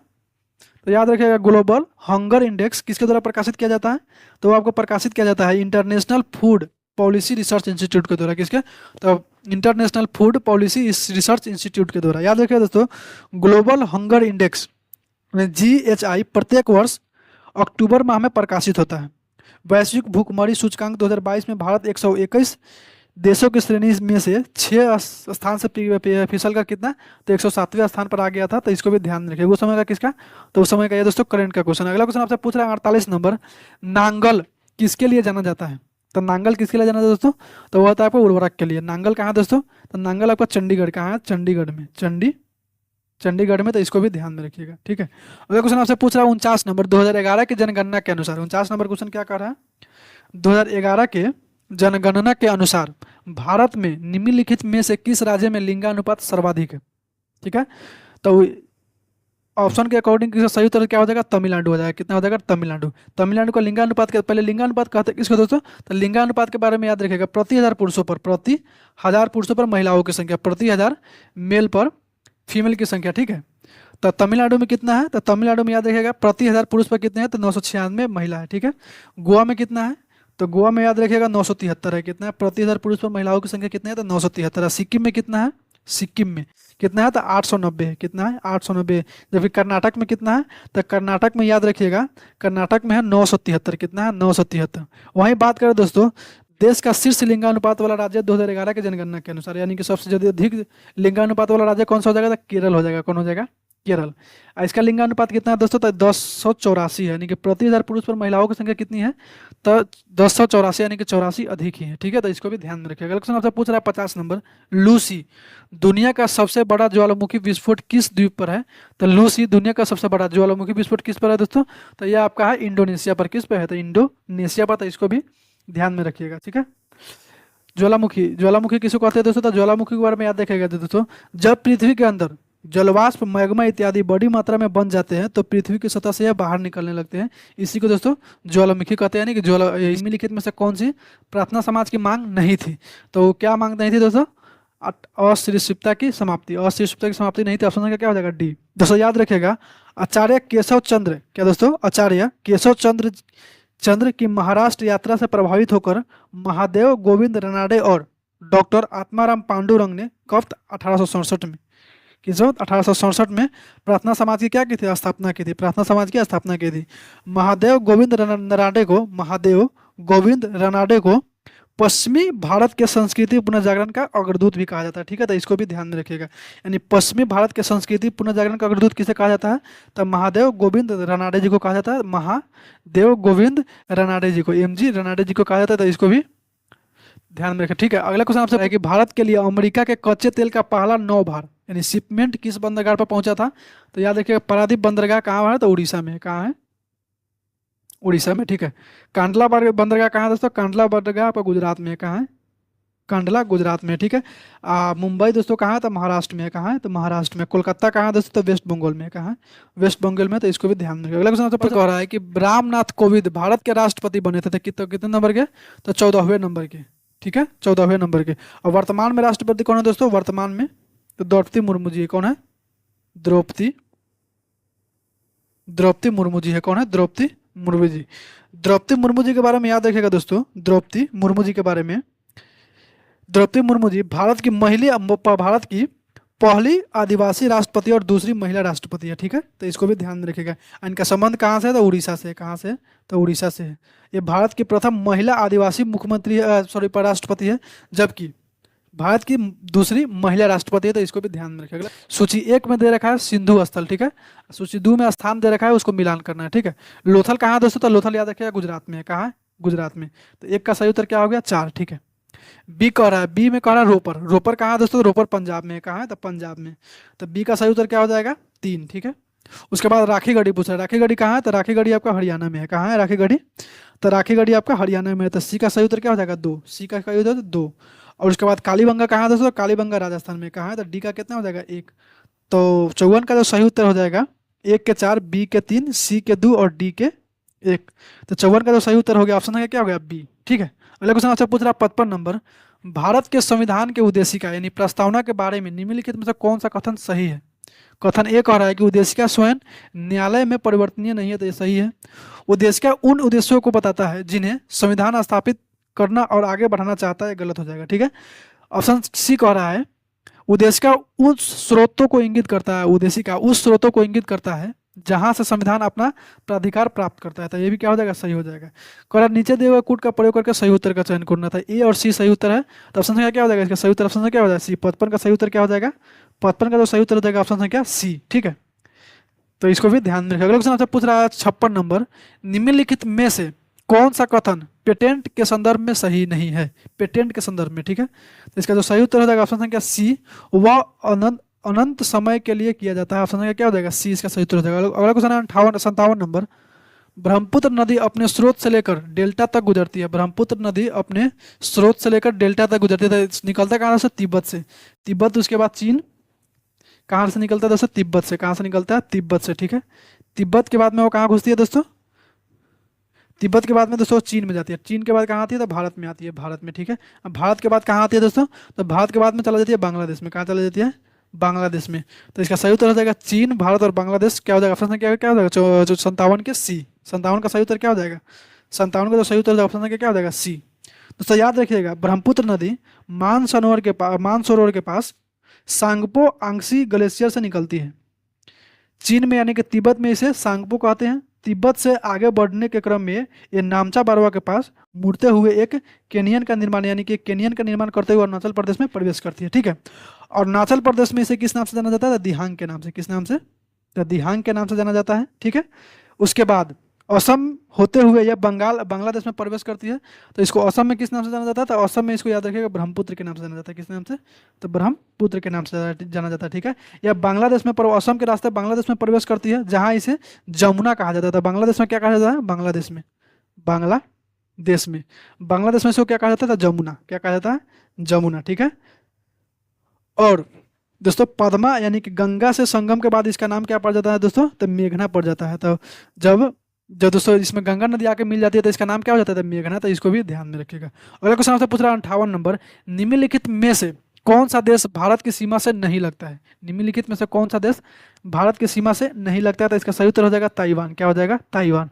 Speaker 1: तो याद रखिएगा ग्लोबल हंगर इंडेक्स किसके द्वारा प्रकाशित किया जाता है, तो आपको प्रकाशित किया जाता है international food policy research institute के द्वारा। किसके, तो international food policy research institute के द्वारा। याद रखिए दोस्तों, ग्लोबल हंगर इंडेक्स GHI प्रत्येक वर्ष अक्टूबर माह में प्रकाशित होता है। वैश्विक भूखमरी सूचकांक 2022 में भारत 121 देशों की श्रेणी में से 6 स्थान से फिसल कर कितना, तो 107वें स्थान पर आ गया था। तो इसको भी ध्यान रखिए। उस समय का किसका, तो उस समय का ये दोस्तों करंट का क्वेश्चन। अगला क्वेश्चन आपसे पूछ रहा है 48 नंबर, नांगल किसके लिए जाना जाता है। तो नांगल किसके लिए जाना जाता है दोस्तों, तो वो होता है आपको उर्वरक के लिए। नांगल कहाँ दोस्तों, तो नांगल आपका चंडीगढ़, कहाँ है, चंडीगढ़ में, चंडीगढ़ में। तो इसको भी ध्यान में रखिएगा। ठीक है, अगला क्वेश्चन आपसे पूछ रहा है 49 नंबर, 2011 की जनगणना के अनुसार। 49 नंबर क्वेश्चन क्या कर रहा है, 2011 के जनगणना के अनुसार भारत में निम्नलिखित में से किस राज्य में लिंगानुपात सर्वाधिक है। ठीक है, तो ऑप्शन के अकॉर्डिंग सही उत्तर क्या हो जाएगा, तमिलनाडु हो जाएगा। कितना हो जाएगा, तमिलनाडु। तमिलनाडु का लिंगानुपात के, पहले लिंगानुपात कहते हैं किसको दोस्तों, तो लिंगानुपात के बारे में याद रखिएगा, प्रति हजार पुरुषों पर महिलाओं की संख्या, प्रति हजार मेल पर फीमेल की संख्या। ठीक है, तो तमिलनाडु में कितना है, तो तमिलनाडु में याद रखिएगा प्रति हजार पुरुष पर कितने हैं, तो 996 महिला है। ठीक है, गोवा में कितना है, तो गोवा में याद रखिएगा 973 है। कितना है, प्रति हजार पुरुष पर महिलाओं की संख्या कितना है, तो 973 है। सिक्किम में कितना है, सिक्किम में कितना है, तो 890 है। कितना है, 890। जबकि कर्नाटक में कितना है, तो कर्नाटक में याद रखिएगा कर्नाटक में है 973। कितना है, 973। वहीं बात करें दोस्तों, देश का शीर्ष लिंगानुपात वाला राज्य 2011 के जनगणना के अनुसार, यानी कि सबसे ज्यादा अधिक लिंगानुपात वाला राज्य कौन सा हो जाएगा, तो केरल हो जाएगा। कौन हो जाएगा, केरल। इसका लिंगानुपात कितना है दोस्तों? तो 1084 है, यानी कि प्रति 1000 पुरुष पर महिलाओं की संख्या कितनी है? तो 1084, यानी कि 84 अधिक ही है। ठीक है, तो इसको भी ध्यान में रखिएगा। अगला क्वेश्चन आपसे पूछ रहा है 50 नंबर, लूसी दुनिया का सबसे बड़ा ज्वालामुखी विस्फोट किस द्वीप पर है? तो लूसी दुनिया का सबसे बड़ा ज्वालामुखी विस्फोट किस पर है दोस्तों? तो यह आपका है इंडोनेशिया पर। किस पे है? तो इंडोनेशिया पर। तो इसको भी ध्यान में रखिएगा। ठीक है, ज्वालामुखी, ज्वालामुखी किसको कहते हैं दोस्तों? तो ज्वालामुखी के बारे में याद रखिएगा दोस्तों, जब पृथ्वी के अंदर जलवाष्प, मैग्मा इत्यादि बड़ी मात्रा में बन जाते हैं तो पृथ्वी की सतह से यह बाहर निकलने लगते हैं। इसी को दोस्तों ज्वालामुखी कहते हैं। यानी कि निम्नलिखित में से कौन सी प्रार्थना समाज की मांग नहीं थी? तो क्या मांग नहीं थी दोस्तों? अस्पृश्यता की समाप्ति। अस्पृश्यता की समाप्ति नहीं थी। ऑप्शन का क्या हो जाएगा? डी। दोस्तों याद रखिएगा, आचार्य केशव चंद्र, क्या दोस्तों? आचार्य केशव चंद्र की महाराष्ट्र यात्रा से प्रभावित होकर महादेव गोविंद रनाडे और डॉक्टर आत्माराम पांडुरंग ने कब 1867 में, किस वक्त? 1867 में प्रार्थना समाज की क्या की थी? स्थापना की थी। प्रार्थना समाज की स्थापना की थी। महादेव गोविंद रनाडे को पश्चिमी भारत के संस्कृति पुनर्जागरण का अग्रदूत भी कहा जाता है। ठीक है, तो इसको भी ध्यान में रखिएगा। यानी पश्चिमी भारत के संस्कृति पुनर्जागरण का अग्रदूत किसे कहा जाता है? तो महादेव गोविंद रनाडे जी को कहा जाता है। महादेव गोविंद रनाडे जी को, एमजी रनाडे जी को कहा जाता है। तो इसको भी ध्यान में रखें। ठीक है, अगला क्वेश्चन आपसे है कि भारत के लिए अमेरिका के कच्चे तेल का पहला नौभार यानी शिपमेंट किस बंदरगाह पर पहुंचा था? तो याद रखिएगा, पारादीप बंदरगाह कहाँ है? तो उड़ीसा में। कहाँ है? उड़ीसा में। ठीक है, कांडला बंदरगाह कहाँ है दोस्तों? कांडला बंदरगाह पर गुजरात में। कहाँ है? कांडला गुजरात में। ठीक है, मुंबई दोस्तों कहाँ है? तो महाराष्ट्र में। कहाँ है? तो महाराष्ट्र में। कोलकाता कहाँ है दोस्तों? तो वेस्ट बंगाल में। कहाँ है? वेस्ट बंगाल में। तो इसको भी ध्यान रखिएगा। अगला क्वेश्चन आपसे कह रहा है कि रामनाथ कोविंद भारत के राष्ट्रपति बने थे कितने नंबर के? तो 14वें नंबर के। ठीक है, 14वें नंबर के। और वर्तमान में राष्ट्रपति कौन है दोस्तों? वर्तमान में तो द्रौपदी मुर्मू जी। कौन है? द्रौपदी मुर्मू जी है। कौन है? द्रौपदी मुर्मू जी। द्रौपदी मुर्मू जी के बारे में याद रखिएगा दोस्तों, द्रौपदी मुर्मू जी के बारे में, द्रौपदी मुर्मू जी भारत की पहली आदिवासी राष्ट्रपति और दूसरी महिला राष्ट्रपति है। ठीक है, तो इसको भी ध्यान में रखिएगा। इनका संबंध कहाँ से है? तो उड़ीसा से। कहाँ से? तो उड़ीसा से है। ये भारत की प्रथम महिला आदिवासी मुख्यमंत्री, सॉरी, राष्ट्रपति है, जबकि भारत की दूसरी महिला राष्ट्रपति है। तो इसको भी ध्यान में रखिएगा। सूची 1 में दे रखा है सिंधु स्थल। ठीक है, सूची 2 में स्थान दे रखा है, उसको मिलान करना है। ठीक है, लोथल कहाँ है दोस्तों? तो लोथल याद रखिएगा गुजरात में है। कहाँ है? गुजरात में। तो 1 का सही उत्तर क्या हो गया? 4। ठीक है, बी कह रहा है, बी में कह रहा है रोपर। रोपर कहाँ है दोस्तों? रोपर पंजाब में। कहाँ है? तो पंजाब में। तो बी का सही उत्तर क्या हो जाएगा? 3। ठीक है, उसके बाद राखीगढ़ी पूछ रहा है। राखीगढ़ी कहाँ है? तो राखीगढ़ी आपका हरियाणा में है। कहाँ है राखीगढ़ी? तो राखीगढ़ी आपका हरियाणा में है। तो सी का सही उत्तर क्या हो जाएगा? 2। सी का सही उत्तर 2। और उसके बाद कालीबंगा कहाँ है दोस्तों? कालीबंगा राजस्थान में। कहाँ है? तो डी का कितना हो जाएगा? 1। तो 54 का जो सही उत्तर हो जाएगा 1 के 4, बी के 3, सी के 2 और डी के 1। तो 54 का जो सही उत्तर हो गया, ऑप्शन है क्या हो गया? बी। ठीक है, अगला क्वेश्चन आपसे पूछ रहा है 55 नंबर, भारत के संविधान के उद्देशिका यानी प्रस्तावना के बारे में निम्नलिखित में से कौन सा कथन सही है? कथन ए कह रहा है कि उद्देशिका स्वयं न्यायालय में परिवर्तनीय नहीं है। तो ये सही है। उद्देशिका उन उद्देश्यों को बताता है जिन्हें संविधान स्थापित करना और आगे बढ़ाना चाहता है। गलत हो जाएगा। ठीक है, ऑप्शन सी कह रहा है उद्देशिका उस स्रोतों को इंगित करता है, उद्देशिका उस स्रोतों को इंगित करता है जहां से संविधान अपना प्राधिकार प्राप्त करता है। तो ये भी क्या हो जाएगा? सही हो जाएगा। कह नीचे दिए हुए कूट का प्रयोग करके सही उत्तर का चयन करना था। ए और सी सही उत्तर है। तो ऑप्शन संख्या क्या हो जाएगा? इसका सही उत्तर ऑप्शन संख्या क्या हो जाएगा? सी। 55 का सही उत्तर क्या हो जाएगा? 55 का जो सही उत्तर हो जाएगा ऑप्शन संख्या सी। ठीक है, तो इसको भी ध्यान में रखिएगा। अगला क्वेश्चन आपसे पूछ रहा है 56 नंबर, निम्नलिखित में से कौन सा कथन पेटेंट के संदर्भ में सही नहीं है? पेटेंट के संदर्भ में। ठीक है, तो इसका जो सही उत्तर हो जाएगा ऑप्शन संख्या सी, वह अनंत समय के लिए किया जाता है। ऑप्शन संख्या क्या हो जाएगा? सी इसका सही उत्तर हो जाएगा। अगला क्वेश्चन है 57 नंबर, ब्रह्मपुत्र नदी अपने स्रोत से लेकर डेल्टा तक गुजरती है। ब्रह्मपुत्र नदी अपने स्रोत से लेकर डेल्टा तक गुजरती है। निकलता कहाँ से? तिब्बत से। तिब्बत, उसके बाद चीन। कहाँ से निकलता है दोस्तों? तिब्बत से। कहाँ से निकलता है? तिब्बत से। ठीक है, तिब्बत के बाद में वो कहाँ घुसती है दोस्तों? तिब्बत के बाद में दोस्तों चीन में जाती है। चीन के बाद कहाँ आती है? तो भारत में आती है। भारत में। ठीक है, अब भारत के बाद कहाँ आती है दोस्तों? तो भारत के बाद में चला जाती है बांग्लादेश में। कहाँ चला जाती है? बांग्लादेश में। तो इसका सही उत्तर हो जाएगा चीन, भारत और बांग्लादेश। क्या हो जाएगा? ऑप्शन क्या क्या हो जाएगा? जो 57 के सी। 57 का सही उत्तर क्या हो जाएगा? 57 का जो सही उत्तर ऑप्शन क्या हो जाएगा? सी। दोस्तों याद रखिएगा, ब्रह्मपुत्र नदी मानसरोवर के पास सांगपो आंगसी ग्लेशियर से निकलती है। चीन में यानी कि तिब्बत में इसे सांगपो कहते हैं। तिब्बत से आगे बढ़ने के क्रम में ये नामचा बारवा के पास मुड़ते हुए एक केनियन का निर्माण यानी कि केनियन का निर्माण करते हुए अरुणाचल प्रदेश में प्रवेश करती है। ठीक है, और अरुणाचल प्रदेश में इसे किस नाम से जाना जाता है? दिहांग के नाम से। किस नाम से? तो दिहांग के नाम से जाना जाता है, ठीक है। उसके बाद असम होते हुए यह बांग्लादेश में प्रवेश करती है, तो इसको असम में किस नाम से जाना जाता है? तो असम में इसको याद रखिएगा ब्रह्मपुत्र के नाम से जाना जाता है। किस नाम से? तो ब्रह्मपुत्र के नाम से जाना जाता है, ठीक है। यह बांग्लादेश में असम के रास्ते बांग्लादेश में प्रवेश करती है, जहाँ इसे जमुना कहा जाता था। बांग्लादेश में क्या कहा जाता है? बांग्लादेश में इसको क्या कहा जाता था? जमुना। क्या कहा जाता है? जमुना, ठीक है। और दोस्तों पद्मा यानी कि गंगा से संगम के बाद इसका नाम क्या पड़ जाता है दोस्तों? तो मेघना पड़ जाता है। तो जब जब दोस्तों इसमें गंगा नदी आके मिल जाती है तो इसका नाम क्या हो जाता है? तो मेघना। तो इसको भी ध्यान में रखिएगा। अगला क्वेश्चन आपसे पूछ रहा है 58 नंबर, निम्नलिखित में से कौन सा देश भारत की सीमा से नहीं लगता है? निम्नलिखित में से कौन सा देश भारत की सीमा से नहीं लगता है? तो इसका सही उत्तर हो जाएगा ताइवान। क्या हो जाएगा? ताइवान।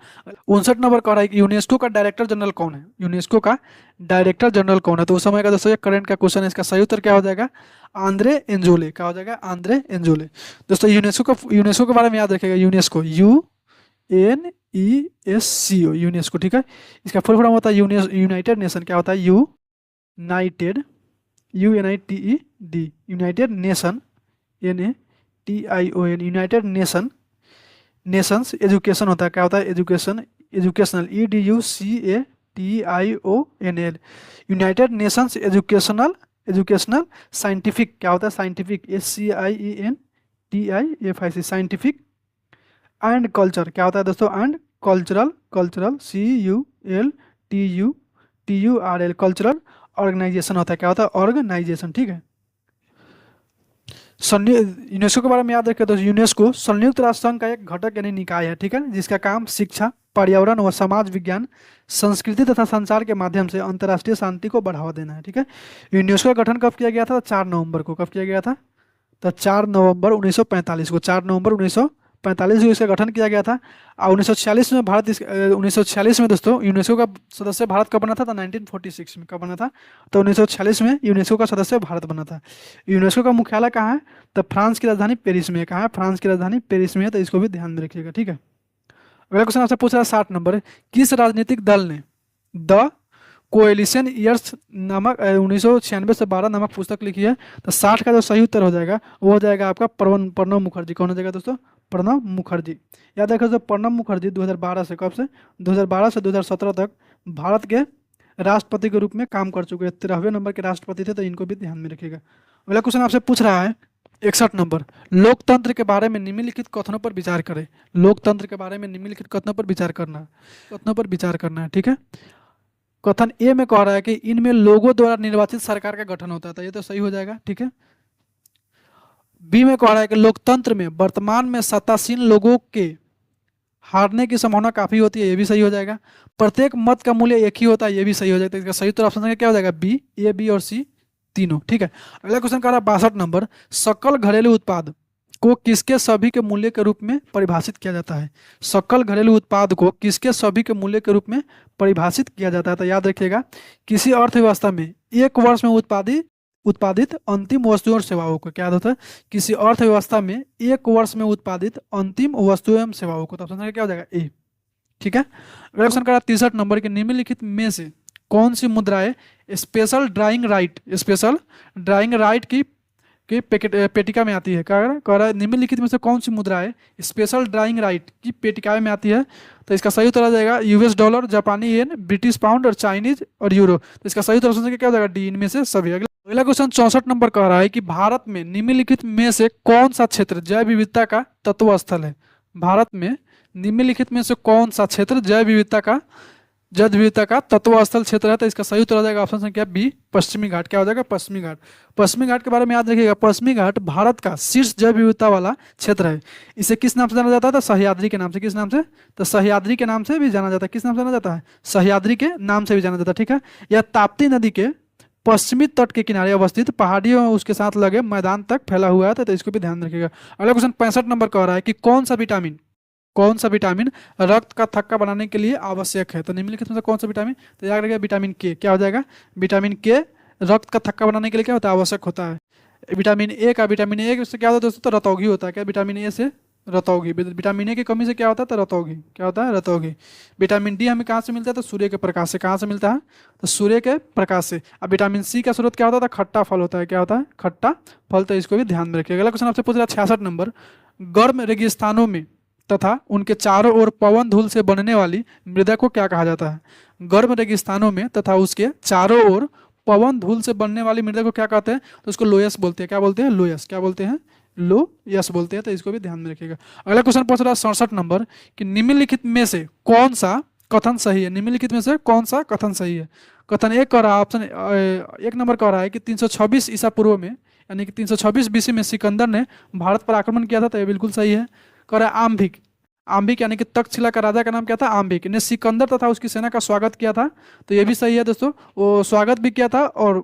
Speaker 1: 59 नंबर कह रहा है कि यूनेस्को का डायरेक्टर जनरल कौन है? यूनेस्को का डायरेक्टर जनरल कौन है? तो उस समय का दोस्तों ये करंट का क्वेश्चन है। इसका सही उत्तर क्या हो जाएगा? आंद्रे एंजोले। क्या हो जाएगा? आंद्रे एंजोले। दोस्तों यूनेस्को के बारे में याद रखिएगा। यूनेस्को UNESCO, यूनेस्को, ठीक है। इसका फुल फॉर्म होता है यूनाइटेड नेशन। क्या होता है? United, UNITED, united nation, NATION, united nations education होता है। क्या होता है? Educational, EDUCATIONL, united nations educational scientific. क्या होता है? Scientific, SCIENTIFIC, scientific and culture. क्या होता है दोस्तों? And cultural, CULTURL, cultural organization होता है। क्या होता है? ऑर्गेनाइजेशन, ठीक है। यूनेस्को के बारे में याद रखें तो यूनेस्को संयुक्त राष्ट्र संघ का एक घटक यानी निकाय है, ठीक है, जिसका काम शिक्षा, पर्यावरण व समाज विज्ञान, संस्कृति तथा संचार के माध्यम से अंतर्राष्ट्रीय शांति को बढ़ावा देना है, ठीक है। यूनेस्को का गठन कब किया गया था? 4 नवंबर को। कब किया गया था? तो 4 नवंबर 1945 को। 4 नवंबर 1945 को इसका गठन किया गया था। और 1946 में 1946 में दोस्तों यूनेस्को का सदस्य भारत कब बना था? तो 1946 में। कब बना था? तो 1946 में यूनेस्को का सदस्य भारत बना था। यूनेस्को का मुख्यालय कहाँ है? तो फ्रांस की राजधानी पेरिस में। कहाँ है? फ्रांस की राजधानी पेरिस में है। तो इसको भी ध्यान में रखिएगा, ठीक है। अगला क्वेश्चन आपसे पूछ रहा है 60 नंबर, किस राजनीतिक दल ने द कोएलिशन ईयर्स नामक 1996 से 12 नामक पुस्तक लिखी है? तो 60 का जो सही उत्तर हो जाएगा वो हो जाएगा आपका प्रणब मुखर्जी। कौन हो जाएगा दोस्तों? प्रणब मुखर्जी। याद रखिए दोस्तों, प्रणब मुखर्जी 2012 से, कब से? 2012 से 2017 तक भारत के राष्ट्रपति के रूप में काम कर चुके हैं। 13वें नंबर के राष्ट्रपति थे। तो इनको भी ध्यान में रखिएगा। अगला क्वेश्चन आपसे पूछ रहा है 61 नंबर, लोकतंत्र के बारे में निम्नलिखित कथनों पर विचार करें। लोकतंत्र के बारे में निम्नलिखित कथनों पर विचार करना है, ठीक है। कथन ए में कह रहा है कि इनमें लोगों द्वारा निर्वाचित सरकार का गठन होता था। ये तो सही हो जाएगा, ठीक है। बी में कह रहा है कि लोकतंत्र में वर्तमान में सत्तासीन लोगों के हारने की संभावना काफी होती है। ये भी सही हो जाएगा। प्रत्येक मत का मूल्य एक ही होता है। ये भी सही हो जाएगा। इसका सही उत्तर ऑप्शन क्या हो जाएगा? बी, ए, बी और सी तीनों, ठीक है। अगला क्वेश्चन कह रहा है 62 नंबर, सकल घरेलू उत्पाद को किसके सभी के मूल्य के रूप में परिभाषित किया जाता है? सकल घरेलू उत्पाद को किसके सभी के मूल्य के रूप में परिभाषित किया जाता है? तो याद रखिएगा, किसी अर्थव्यवस्था में एक वर्ष में उत्पादित अंतिम वस्तुओं और सेवाओं को क्या होता है? किसी अर्थव्यवस्था में एक वर्ष में उत्पादित अंतिम वस्तुओं एवं सेवाओं को। तो ऑप्शन क्या हो जाएगा? ए, ठीक है। अगला क्वेश्चन करा 63 नंबर के निम्नलिखित में से कौन सी मुद्राएं स्पेशल ड्राइंग राइट की पेटिका में आती है? कह रहा है निम्नलिखित में से कौन सी मुद्राएं स्पेशल ड्राइंग राइट की पेटिका में आती है? तो इसका सही उत्तर आ जाएगा US डॉलर, जापानी येन, ब्रिटिश पाउंड और चाइनीज और यूरो। तो इसका सही उत्तर क्या हो जाएगा? डी, इनमें से सभी। अगला क्वेश्चन 64 नंबर कह रहा है कि भारत में निम्नलिखित में से कौन सा क्षेत्र जैव विविधता का तत्व स्थल है? भारत में निम्नलिखित में से कौन सा क्षेत्र जैव विविधता का तत्व स्थल क्षेत्र है? तो इसका सही उत्तर आ जाएगा ऑप्शन संख्या बी, पश्चिमी घाट। क्या हो जाएगा? पश्चिमी घाट। पश्चिमी घाट के बारे में याद रखिएगा, पश्चिमी घाट भारत का शीर्ष जैव विविधता वाला क्षेत्र है। इसे किस नाम से जाना जाता है? तो सह्याद्री के नाम से। किस नाम से? तो सह्याद्री के नाम से भी जाना जाता है। किस नाम से जाना जाता है? सह्याद्री के नाम से भी जाना जाता है, ठीक है। यह ताप्ती नदी के पश्चिमी तट के किनारे अवस्थित पहाड़ियों और उसके साथ लगे मैदान तक फैला हुआ है। तो इसको भी ध्यान रखिएगा। अगला क्वेश्चन 65 नंबर कह रहा है कि कौन सा विटामिन रक्त का थक्का बनाने के लिए आवश्यक है? तो निम्नलिखित में से कौन सा विटामिन? तो याद रखिएगा विटामिन के। क्या हो जाएगा? विटामिन के रक्त का थक्का बनाने के लिए क्या होता है? आवश्यक होता है। विटामिन ए से क्या होता है दोस्तों? तो रतौगी होता है। क्या? विटामिन ए से रतौगी। विटामिन ए की कमी से क्या होता है? तो रतौगी। क्या होता है? रतौगी। विटामिन डी हमें कहाँ से मिलता है? तो सूर्य के प्रकाश से। कहाँ से मिलता है? तो सूर्य के प्रकाश से। अब विटामिन सी का स्रोत क्या होता है? खट्टा फल होता है। क्या होता है? खट्टा फल। तो इसको भी ध्यान में रखिए। अगला क्वेश्चन आपसे पूछ रहा है 66 नंबर, गर्म रेगिस्तानों में तथा उनके चारों ओर पवन धूल से बनने वाली मृदा को क्या कहा जाता है? गर्म रेगिस्तानों में तथा उसके चारों ओर पवन धूल से बनने वाली मृदा को क्या कहते हैं? तो उसको लोयस बोलते हैं। क्या बोलते हैं? लोयस। क्या बोलते हैं? लो यस बोलते हैं। तो इसको भी ध्यान में रखिएगा। अगला क्वेश्चन पूछ रहा है 67 नंबर कि निम्नलिखित में से कौन सा कथन सही है? निम्नलिखित में से कौन सा कथन सही है? कथन एक कह रहा है, ऑप्शन एक नंबर कह रहा है कि 326 ईसा पूर्व में यानी कि 326 बीसी में सिकंदर ने भारत पर आक्रमण किया था। तो ये बिल्कुल सही है। कह रहा है आम्भिक, आम्भिक यानी कि तक्षशिला का राजा का नाम क्या था? आम्भिक ने सिकंदर तथा उसकी सेना का स्वागत किया था। तो ये भी सही है दोस्तों, वो स्वागत भी किया था और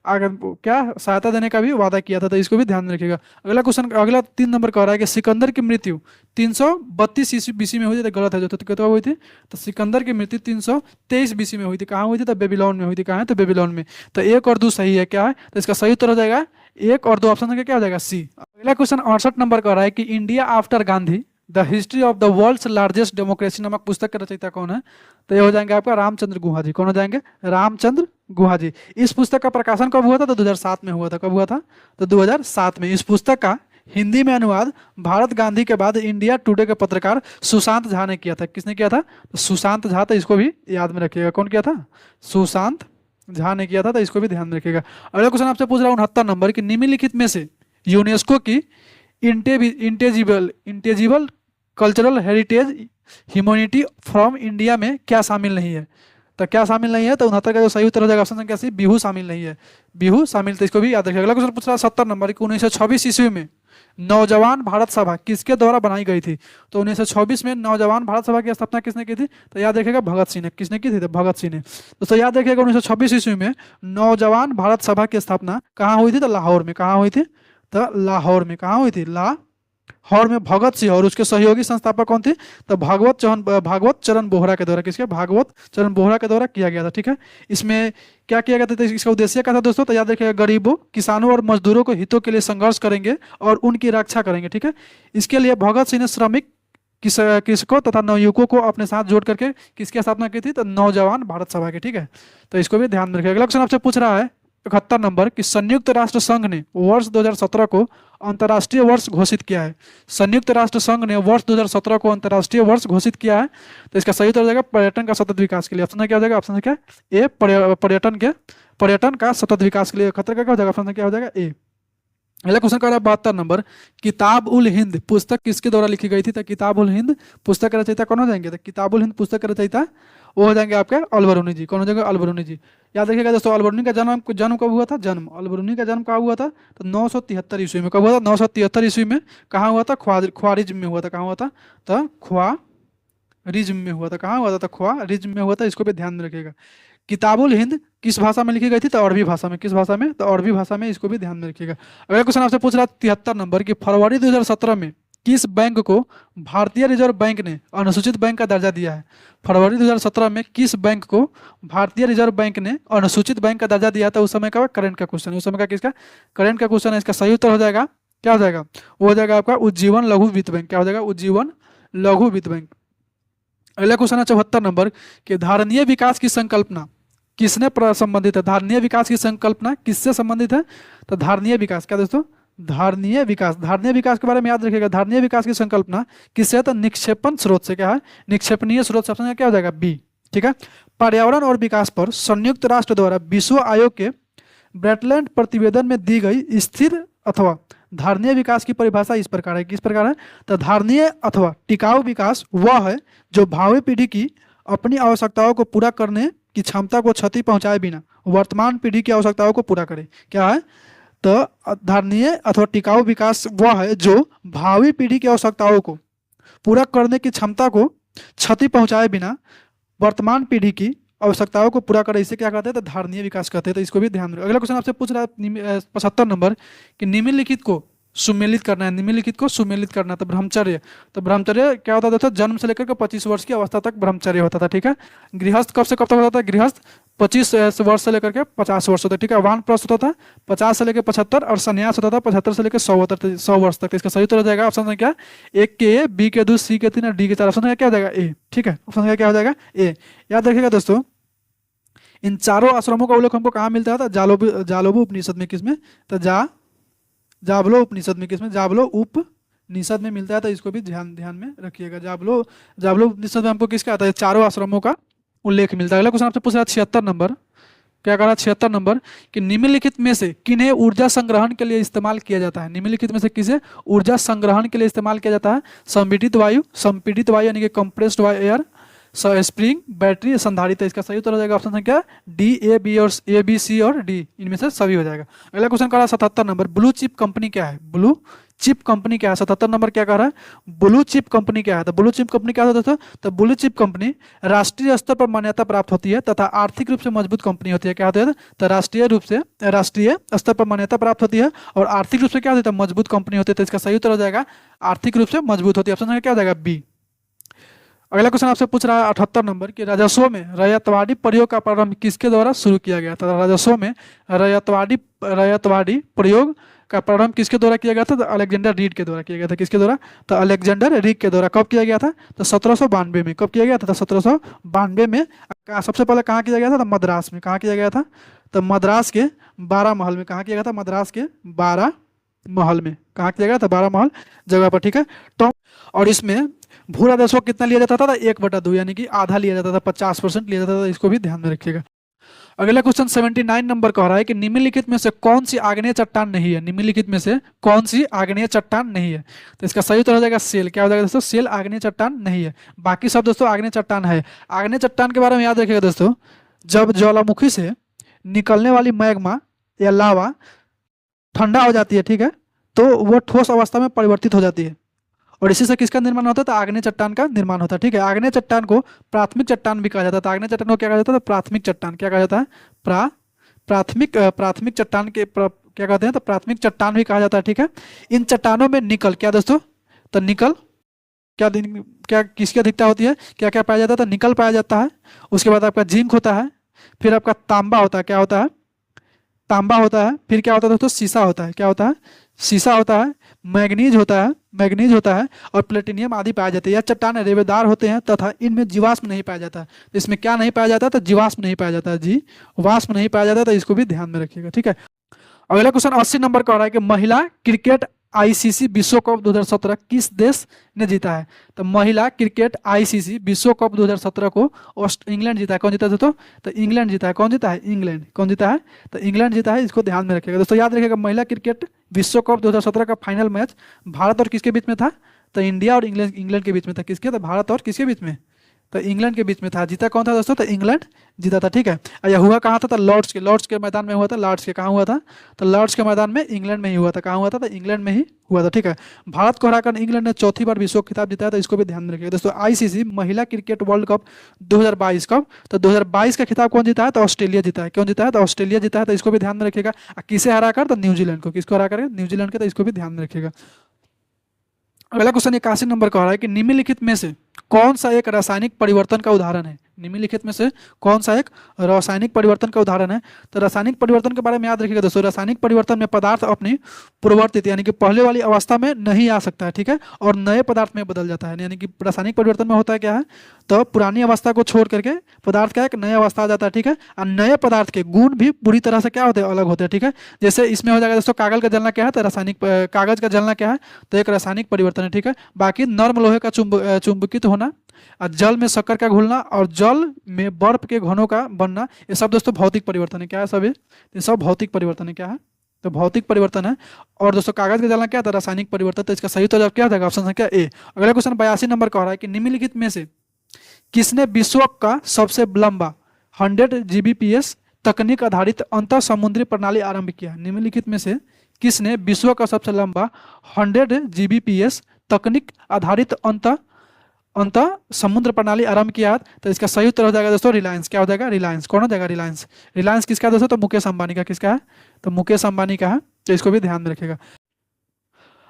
Speaker 1: आगे क्या सहायता देने का भी वादा किया था। तो इसको भी ध्यान में रखिएगा। अगला क्वेश्चन, अगला 3 नंबर कह रहा है कि सिकंदर की मृत्यु 332 ईस्वी बीसी में हुई थी। तो गलत है जो, तो कितना हुई थी? तो सिकंदर की मृत्यु 323 बीसी में हुई थी। कहाँ हुई थी? तो बेबीलोन में हुई थी। कहाँ है? तो बेबीलोन में। तो 1 और 2 सही है। क्या है? तो इसका सही उत्तर हो जाएगा 1 और 2 ऑप्शन क्या हो जाएगा? सी। अगला क्वेश्चन 68 नंबर कह रहा है कि India after Gandhi the history of the world's largest democracy नामक पुस्तक के रचयिता कौन है? तो ये हो जाएंगे आपका रामचंद्र गुहा जी। कौन हो जाएंगे? रामचंद्र गुहा जी। इस पुस्तक का प्रकाशन कब हुआ था? तो 2007 में हुआ था। कब हुआ था? तो 2007 में। इस पुस्तक का हिंदी में अनुवाद भारत गांधी के बाद इंडिया टुडे के पत्रकार सुशांत झा ने किया था। किसने किया था? तो सुशांत झा। तो इसको भी याद में रखिएगा। कौन किया था? सुशांत झा ने किया था। तो इसको भी ध्यान में रखिएगा। अगला क्वेश्चन आपसे पूछ रहा हूँ 69 नंबर की निम्नलिखित में से यूनेस्को की intangible cultural heritage humanity from India में क्या शामिल नहीं है? तो क्या शामिल नहीं है? तो 69 का जो सही उत्तर हो जाएगा ऑप्शन संख्या सी, बिहू शामिल नहीं है। बिहू शामिल। तो इसको भी याद रखिएगा। अगला क्वेश्चन पूछ रहा है 70 नंबर की 1926 ईस्वी में नौजवान भारत सभा किसके द्वारा बनाई गई थी? तो 1926 में नौजवान भारत सभा की स्थापना किसने की थी? तो याद रखिएगा भगत सिंह ने। किसने की थी? तो भगत सिंह ने। दोस्तों याद रखिएगा 1926 ईस्वी में नौजवान भारत सभा की स्थापना कहाँ हुई थी? तो लाहौर में। कहाँ हुई थी? तो लाहौर में। कहाँ हुई थी? लाहौर में। भगत सिंह और उसके सहयोगी संस्थापक कौन थे? तो भागवत चरण बोहरा के द्वारा। किसके? भागवत चरण बोहरा के द्वारा किया गया था। ठीक है। इसमें क्या किया गया था? तो इसका उद्देश्य क्या था दोस्तों? तो याद रखिएगा गरीबों, किसानों और मजदूरों को हितों के लिए संघर्ष करेंगे और उनकी रक्षा करेंगे। ठीक है। इसके लिए भगत सिंह ने श्रमिक कृषकों तथा नवयुवकों को अपने साथ जोड़ करके किसकी स्थापना की थी? तो नौजवान भारत सभा की। ठीक है। तो इसको भी ध्यान में रखिएगा। अगला क्वेश्चन आपसे पूछ रहा है 71 नंबर कि संयुक्त राष्ट्र संघ ने वर्ष 2017 को अंतर्राष्ट्रीय वर्ष घोषित किया है। संयुक्त राष्ट्र संघ ने वर्ष 2017 को अंतर्राष्ट्रीय वर्ष घोषित किया है। तो इसका सही उत्तर हो जाएगा पर्यटन का सतत विकास के लिए। ऑप्शन क्या हो जाएगा? ऑप्शन क्या? ए, पर्यटन का सतत विकास के लिए। खतरे का क्या हो जाएगा? ऑप्शन क्या हो जाएगा? ए। अगला क्वेश्चन का 72 नंबर किताब उल हिंद पुस्तक किसके द्वारा लिखी गई थी? तो किताब उल हिंद पुस्तक के रचयिता कौन हो जाएंगे? तो किताब उल हिंद पुस्तक के रचयिता वो हो जाएंगे आपके अलबरूनी जी। कौन हो जाएगा? अलबरूनी जी। याद रखिएगा दोस्तों अलबरूनी का जन्म कब हुआ था? अलबरूनी का जन्म कहाँ हुआ था? तो 973 ईस्वी में। कब हुआ था? 973 ईस्वी में। कहाँ हुआ था? ख्वारिज्म में हुआ था। कहाँ हुआ था? तो ख्वारिज्म में हुआ था। कहाँ हुआ था? तो ख्वारिज्म में हुआ था। इसको भी ध्यान में रखिएगा। किताबुल हिंद किस भाषा में लिखी गई थी? तो अरबी भाषा में। किस भाषा में? तो अरबी भाषा में। इसको भी ध्यान में रखिएगा। अगला क्वेश्चन आपसे पूछ रहा है 73 नंबर की फरवरी 2017 में किस बैंक को भारतीय रिजर्व बैंक ने अनुसूचित बैंक का दर्जा दिया है? फरवरी 2017 में किस बैंक को भारतीय रिजर्व बैंक ने अनुसूचित बैंक का दर्जा दिया था? उस समय का करंट का क्वेश्चन है। उस समय का किसका करंट का क्वेश्चन है। इसका सही उत्तर हो जाएगा क्या हो जाएगा? वो हो जाएगा आपका उज्जीवन लघु वित्त बैंक। क्या हो जाएगा? उज्जीवन लघु वित्त बैंक। अगला क्वेश्चन है 74 नंबर कि धारणीय विकास की संकल्पना किसने संबंधित है? धारणीय विकास की संकल्पना किससे संबंधित है? तो धारणीय विकास। क्या दोस्तों? धारणीय विकास के बारे में याद रखिएगा। धारणीय विकास की संकल्पना किससे? तो निक्षेपण स्रोत से। क्या है? निक्षेपणीय स्रोत से। ऑप्शन क्या हो जाएगा? बी। ठीक है। पर्यावरण और विकास पर संयुक्त राष्ट्र द्वारा विश्व आयोग के ब्रेटलैंड प्रतिवेदन में दी गई स्थिर अथवा धारणीय विकास की परिभाषा इस प्रकार है। किस प्रकार है? तो धारणीय अथवा टिकाऊ विकास वह है जो भावी पीढ़ी की अपनी आवश्यकताओं को पूरा करने की क्षमता को क्षति पहुंचाए बिना वर्तमान पीढ़ी की आवश्यकताओं को पूरा करे। क्या है? तो धारणीय अथवा टिकाऊ विकास वह है जो भावी पीढ़ी की आवश्यकताओं को पूरा करने की क्षमता को क्षति पहुंचाए बिना वर्तमान पीढ़ी की आवश्यकताओं को पूरा करे। इसे क्या कहते हैं? तो धारणीय विकास कहते हैं। तो इसको भी ध्यान रखो। अगला क्वेश्चन आपसे पूछ रहा है 75 नंबर कि निम्नलिखित को सुमेलित करना है। निम्नलिखित को सुमेलित करना। तो ब्रह्मचर्य। तो ब्रह्मचर्य क्या होता था दोस्तों? जन्म से लेकर के 25 वर्ष की अवस्था तक ब्रह्मचर्य होता था। ठीक है। गृहस्थ कब से कब तक होता था? गृहस्थ 25 वर्ष से लेकर के 50 वर्ष होता। ठीक है। वानप्रस्थ होता था 50 से लेकर 75 और संन्यास होता था 75 से लेकर 100 वर्ष तक। इसका सही उत्तर हो जाएगा ऑप्शन क्या? एक के ए, बी के 2, सी के 3 और डी के 4। ऑप्शन क्या हो जाएगा? ए। ठीक है। ऑप्शन क्या हो जाएगा? ए। याद रखिएगा दोस्तों इन चारों आश्रमों का उल्लेख हमको कहाँ मिलता है? जालोबू उपनिषद में। किसमें? तो जाबलो उपनिषद में। किसमें? जाबलो निषद में मिलता है, तो इसको भी ध्यान ध्यान में रखिएगा। जाबलो निषद में हमको किसका आता है, चारों आश्रमों का उल्लेख मिलता है। अगला क्वेश्चन आपसे पूछ रहा है 76 नंबर, क्या कह रहा है 76 नंबर कि निम्नलिखित में से किन्हें ऊर्जा संग्रहण के लिए इस्तेमाल किया जाता है। निम्नलिखित में से किसे ऊर्जा संग्रहण के लिए इस्तेमाल किया जाता है। संपीड़ित वायु यानी कि कंप्रेस्ड एयर, स्प्रिंग, बैटरी, संधारित। इसका सही उत्तर हो जाएगा ऑप्शन संख्या डी, ए बी सी और डी, इनमें से सभी हो जाएगा। अगला क्वेश्चन कर रहा है 77 नंबर, ब्लू चिप कंपनी क्या है। ब्लू चिप कंपनी क्या है, 77 नंबर क्या कह रहा है, ब्लू चिप कंपनी क्या है। तो ब्लू चिप कंपनी क्या होता है दोस्तों, तो ब्लू चिप कंपनी राष्ट्रीय स्तर पर मान्यता प्राप्त होती है तथा आर्थिक रूप से मजबूत कंपनी होती है। क्या होती है, तो राष्ट्रीय स्तर पर मान्यता प्राप्त होती है और आर्थिक रूप से क्या होती है, मजबूत कंपनी होती है। तो इसका सही उत्तर हो जाएगा आर्थिक रूप से मजबूत होती है, ऑप्शन क्या हो जाएगा बी। अगला क्वेश्चन आपसे पूछ रहा है 78 नंबर कि राजस्व में रैयतवाड़ी प्रयोग का प्रारंभ किसके द्वारा शुरू किया गया था। राजस्व में रैयतवाड़ी प्रयोग का प्रारंभ किसके द्वारा किया गया था, तो अलेक्जेंडर रीड के द्वारा किया गया था। किसके द्वारा, तो अलेक्जेंडर रीड के द्वारा। कब किया गया था, तो 1792 में। कब किया गया था, तो 1792 में। सबसे पहले कहाँ किया गया था, तो मद्रास में। कहाँ किया गया था, तो मद्रास के 12 महल में। कहाँ किया गया था, मद्रास के 12 महल में। कहाँ किया गया था, 12 महल जगह पर, ठीक है। तो और इसमें भू राजस्व कितना लिया जाता था, 1/2 यानी कि आधा लिया जाता था, 50% लिया जाता था। इसको भी ध्यान में रखिएगा। अगला क्वेश्चन 79 नंबर कह रहा है कि निम्नलिखित में से कौन सी आग्नेय चट्टान नहीं है। निम्नलिखित में से कौन सी आग्नेय चट्टान नहीं है, तो इसका सही उत्तर हो जाएगा सेल। क्या हो जाएगा दोस्तों, सेल आग्नेय चट्टान नहीं है। बाकी सब दोस्तों आग्नेय चट्टान है। आग्नेय चट्टान के बारे में याद रखिएगा दोस्तों, जब ज्वालामुखी से निकलने वाली मैग्मा या लावा ठंडा हो जाती है, ठीक है, तो वो ठोस अवस्था में परिवर्तित हो जाती है और इसी से किसका निर्माण होता है, तो आग्नेय चट्टान का निर्माण होता है, ठीक है। आग्नेय चट्टान को प्राथमिक चट्टान भी कहा जाता है। तो आग्नेय चट्टान को क्या कहा जाता है, तो प्राथमिक चट्टान। क्या कहा जाता है, प्राथमिक चट्टान के क्या कहते हैं, तो प्राथमिक चट्टान भी कहा जाता है, ठीक है। इन चट्टानों में निकल, क्या दोस्तों, तो निकल क्या किसकी अधिकता होती है, क्या क्या पाया जाता है, तो निकल पाया जाता है। उसके बाद आपका जिंक होता है, फिर आपका तांबा होता है। क्या होता है, तांबा होता है। फिर क्या होता है दोस्तों, शीशा होता है। क्या होता है, शीशा होता है। मैग्नीज होता है और प्लेटिनियम आदि पाया जाते हैं। यह चट्टान रेवेदार होते हैं तथा इनमें जीवाश्म नहीं पाया जाता। तो इसमें क्या नहीं पाया जाता, तो जीवाश्म नहीं पाया जाता, जीवाश्म नहीं पाया जाता। तो इसको भी ध्यान में रखिएगा, ठीक है। अगला क्वेश्चन 80 नंबर का हो रहा है कि महिला क्रिकेट आईसीसी विश्व कप 2017 किस देश ने जीता है। तो महिला क्रिकेट आईसीसी विश्व कप 2017 को इंग्लैंड जीता है। कौन जीता है दोस्तों, तो इंग्लैंड जीता है। कौन जीता है, इंग्लैंड। कौन जीता है, तो इंग्लैंड जीता है। इसको ध्यान में रखिएगा दोस्तों। याद रखिएगा महिला क्रिकेट विश्व कप 2017 का फाइनल मैच भारत और किसके बीच में था, तो इंडिया और इंग्लैंड के बीच में था। किसके, तो भारत और किसके बीच में, तो इंग्लैंड के बीच में था। जीता कौन था दोस्तों, तो इंग्लैंड जीता था, ठीक है। यह हुआ कहाँ था, तो लॉर्ड्स के मैदान में हुआ था। लॉर्ड्स के कहाँ हुआ था, तो लॉर्ड्स के मैदान में इंग्लैंड में ही हुआ था। कहाँ हुआ था, तो इंग्लैंड में ही हुआ था, ठीक है। भारत को हराकर इंग्लैंड ने चौथी बार विश्व खिताब जीता है। तो इसको भी ध्यान में रखिएगा दोस्तों। आईसीसी महिला क्रिकेट वर्ल्ड कप 2022 कब, तो 2022 का खिताब कौन जीता है, तो ऑस्ट्रेलिया जीता है। क्यों जीता है, तो ऑस्ट्रेलिया जीता है। तो इसको भी ध्यान में रखिएगा। किसे हराकर, तो न्यूजीलैंड को। किसको हराकर, न्यूजीलैंड के। तो इसको भी ध्यान में रखिएगा। अगला क्वेश्चन 81 नंबर का हो रहा है कि निम्नलिखित में से कौन सा एक रासायनिक परिवर्तन का उदाहरण है। निम्नलिखित में से कौन सा एक रासायनिक परिवर्तन का उदाहरण है। तो रासायनिक परिवर्तन के बारे में याद रखिएगा दोस्तों। रासायनिक परिवर्तन में पदार्थ अपनी पूर्ववर्तित यानी कि पहले वाली अवस्था में नहीं आ सकता है, ठीक है, और नए पदार्थ में बदल जाता है। यानी कि रासायनिक परिवर्तन में होता है क्या है, तो पुरानी अवस्था को छोड़ करके पदार्थ का एक नई अवस्था आ जाता है, ठीक है। और नए पदार्थ के गुण भी पूरी तरह से क्या होते हैं, अलग होते हैं, ठीक है। जैसे इसमें हो जाएगा दोस्तों, कागज का जलना क्या है, तो रासायनिक कागज का जलना क्या है, तो एक रासायनिक परिवर्तन है, ठीक है। बाकी नर्म लोहे का चुंबकित होना, जल में शक्कर का घुलना और जल में बर्फ के घनों का बनना, ये सब दोस्तों भौतिक परिवर्तन है। क्या है सब ये सब भौतिक परिवर्तन है। क्या है, तो भौतिक परिवर्तन है। और दोस्तों कागज का जलना क्या था, रासायनिक परिवर्तन। तो इसका सही तो क्या हो जाएगा, ऑप्शन संख्या ए। अगला क्वेश्चन 82 नंबर का हो रहा है कि निम्नलिखित में से किसने विश्व का सबसे लंबा 100 जीबीपीएस तकनीक आधारित अंतर समुद्री प्रणाली आरंभ किया। निम्नलिखित में से किसने विश्व का सबसे लंबा 100 जीबीपीएस तकनीक आधारित अंत समुद्र प्रणाली आरंभ किया। तो इसका सही उत्तर हो जाएगा दोस्तों रिलायंस। क्या हो जाएगा, रिलायंस। कौन हो जाएगा, रिलायंस। रिलायंस किसका दोस्तों, तो मुकेश अंबानी का। किसका है, तो मुकेश अंबानी का है। तो इसको भी ध्यान में रखिएगा।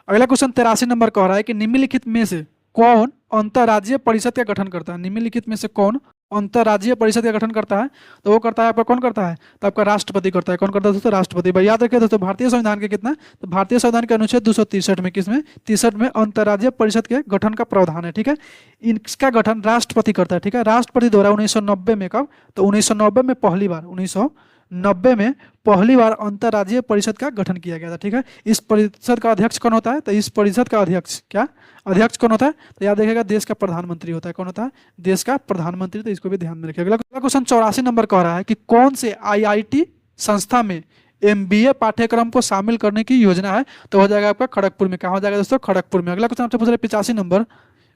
Speaker 1: अगला क्वेश्चन 83 नंबर का हो रहा है कि निम्नलिखित में से कौन अंतर्राज्यीय परिषद का गठन करता है। निम्नलिखित में से कौन अंतर्राज्यीय परिषद का गठन करता है, तो वो करता है आपका कौन करता है, तो आपका राष्ट्रपति करता है। कौन करता है दोस्तों, राष्ट्रपति। भाई याद रखिए दोस्तों, भारतीय संविधान के कितना, तो भारतीय संविधान के अनुच्छेद 263 में, किसमें 63 में अंतर्राज्यीय परिषद के गठन का प्रावधान है, ठीक है। इसका गठन राष्ट्रपति करता है, ठीक है। राष्ट्रपति द्वारा 1990 में, कब, तो 1990 में पहली बार 1990 में पहली बार अंतर्राज्यीय परिषद का गठन किया गया था। ठीक है, इस परिषद का अध्यक्ष कौन होता है? तो इस परिषद का अध्यक्ष क्या अध्यक्ष कौन होता है? तो याद रखिएगा देश का प्रधानमंत्री होता है। कौन होता है? देश का प्रधानमंत्री। तो इसको भी ध्यान में रखिएगा। अगला क्वेश्चन 84 नंबर कह रहा है कि कौन से आईआईटी संस्था में एमबीए पाठ्यक्रम को शामिल करने की योजना है? तो हो जाएगा आपका खड़गपुर में। कहाँ हो जाएगा दोस्तों? खड़गपुर में। अगला क्वेश्चन आपसे पूछ रहे 85 नंबर,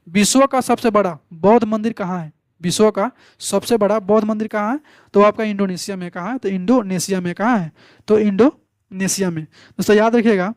Speaker 1: विश्व का सबसे बड़ा बौद्ध मंदिर कहाँ है? विश्व का सबसे बड़ा बौद्ध मंदिर कहाँ है? तो आपका इंडोनेशिया में। कहाँ है? तो इंडोनेशिया में। कहाँ है? तो इंडोनेशिया में। दोस्तों याद रखिएगा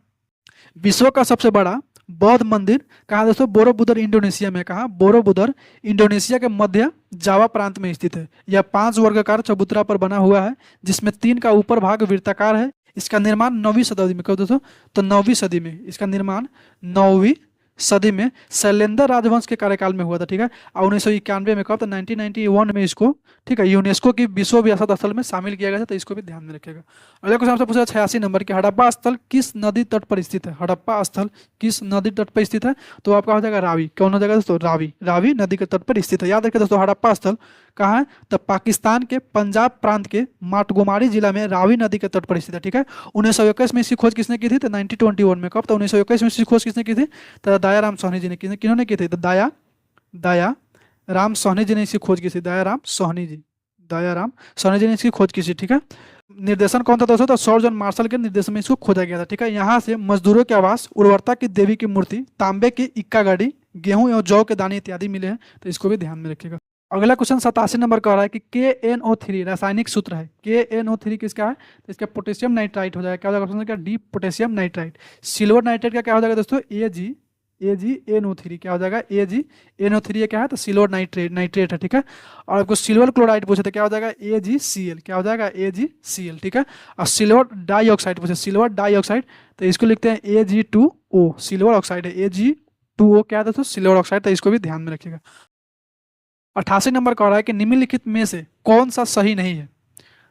Speaker 1: विश्व का सबसे बड़ा बौद्ध मंदिर कहाँ दोस्तों? बोरोबुदर इंडोनेशिया में। कहाँ? बोरोबुदर इंडोनेशिया के मध्य जावा प्रांत में स्थित है। यह 5 वर्गाकार चबूतरा पर बना हुआ है जिसमें 3 का ऊपर भाग वृत्ताकार है। इसका निर्माण 9वीं शताब्दी में। कब दोस्तों? तो 9वीं सदी में। इसका निर्माण 9वीं सदी में शैलेंद्र राजवंश के कार्यकाल में हुआ था। ठीक है, और 1991 में कब? तो 1991 में इसको, ठीक है, यूनेस्को की विश्व विरासत स्थल में शामिल किया गया था। तो इसको भी ध्यान में रखिएगा। अगला क्वेश्चन आपसे पूछा 86 नंबर की हड़प्पा स्थल किस नदी तट पर स्थित है? हड़प्पा स्थल किस नदी तट पर स्थित है? तो आपका हो जाएगा रावी। कौन हो जाएगा दोस्तों? रावी। रावी नदी के तट पर स्थित है। याद रखिए दोस्तों हड़प्पा स्थल कहाँ है? तो पाकिस्तान के पंजाब प्रांत के माटगुमारी जिला में रावी नदी के तट पर स्थित है। ठीक है, 1921 में इसकी खोज किसने की थी? तो 1921 में। कब? तो 1921 में इसकी खोज किसने की थी? तो दयाराम सोहनी जी ने। किन्होंने की थी? तो दया राम सोहनी जी ने इसकी खोज की थी। दयाराम सोहनी जी ने इसकी खोज की थी। ठीक है, निर्देशन कौन था दोस्तों? तो सर जॉन मार्शल के निर्देशन में इसको खोजा गया था। ठीक है, यहाँ से मजदूरों के आवास, उर्वरता की देवी की मूर्ति, तांबे की इक्का गाड़ी, गेहूं एवं जौ के दाने इत्यादि मिले हैं। तो इसको भी ध्यान में रखिएगा। अगला क्वेश्चन 87 नंबर का रहा है कि KNO3 रासायनिक सूत्र है। KNO3 किसका है? तो इसका पोटेशियम नाइट्राइट हो जाएगा। क्या हो जाएगा ऑप्शन? क्या? D potassium nitrite. Silver nitrate का क्या हो जाएगा दोस्तों? AgNO3। क्या हो जाएगा? AgNO3 क्या है? तो सिल्वर नाइट्रेट है। ठीक है, और आपको सिल्वर क्लोराइड पूछे तो क्या हो जाएगा? AgCl। क्या हो जाएगा? AgCl। ठीक है, और सिल्वर डाइऑक्साइड पूछे, सिल्वर डाइऑक्साइड, तो इसको लिखते हैं Ag2O। सिल्वर ऑक्साइड है Ag2O। क्या है दोस्तों? Silver oxide. तो इसको भी ध्यान में रखिएगा। 88 नंबर का रहा है कि निम्नलिखित में से कौन सा सही नहीं है?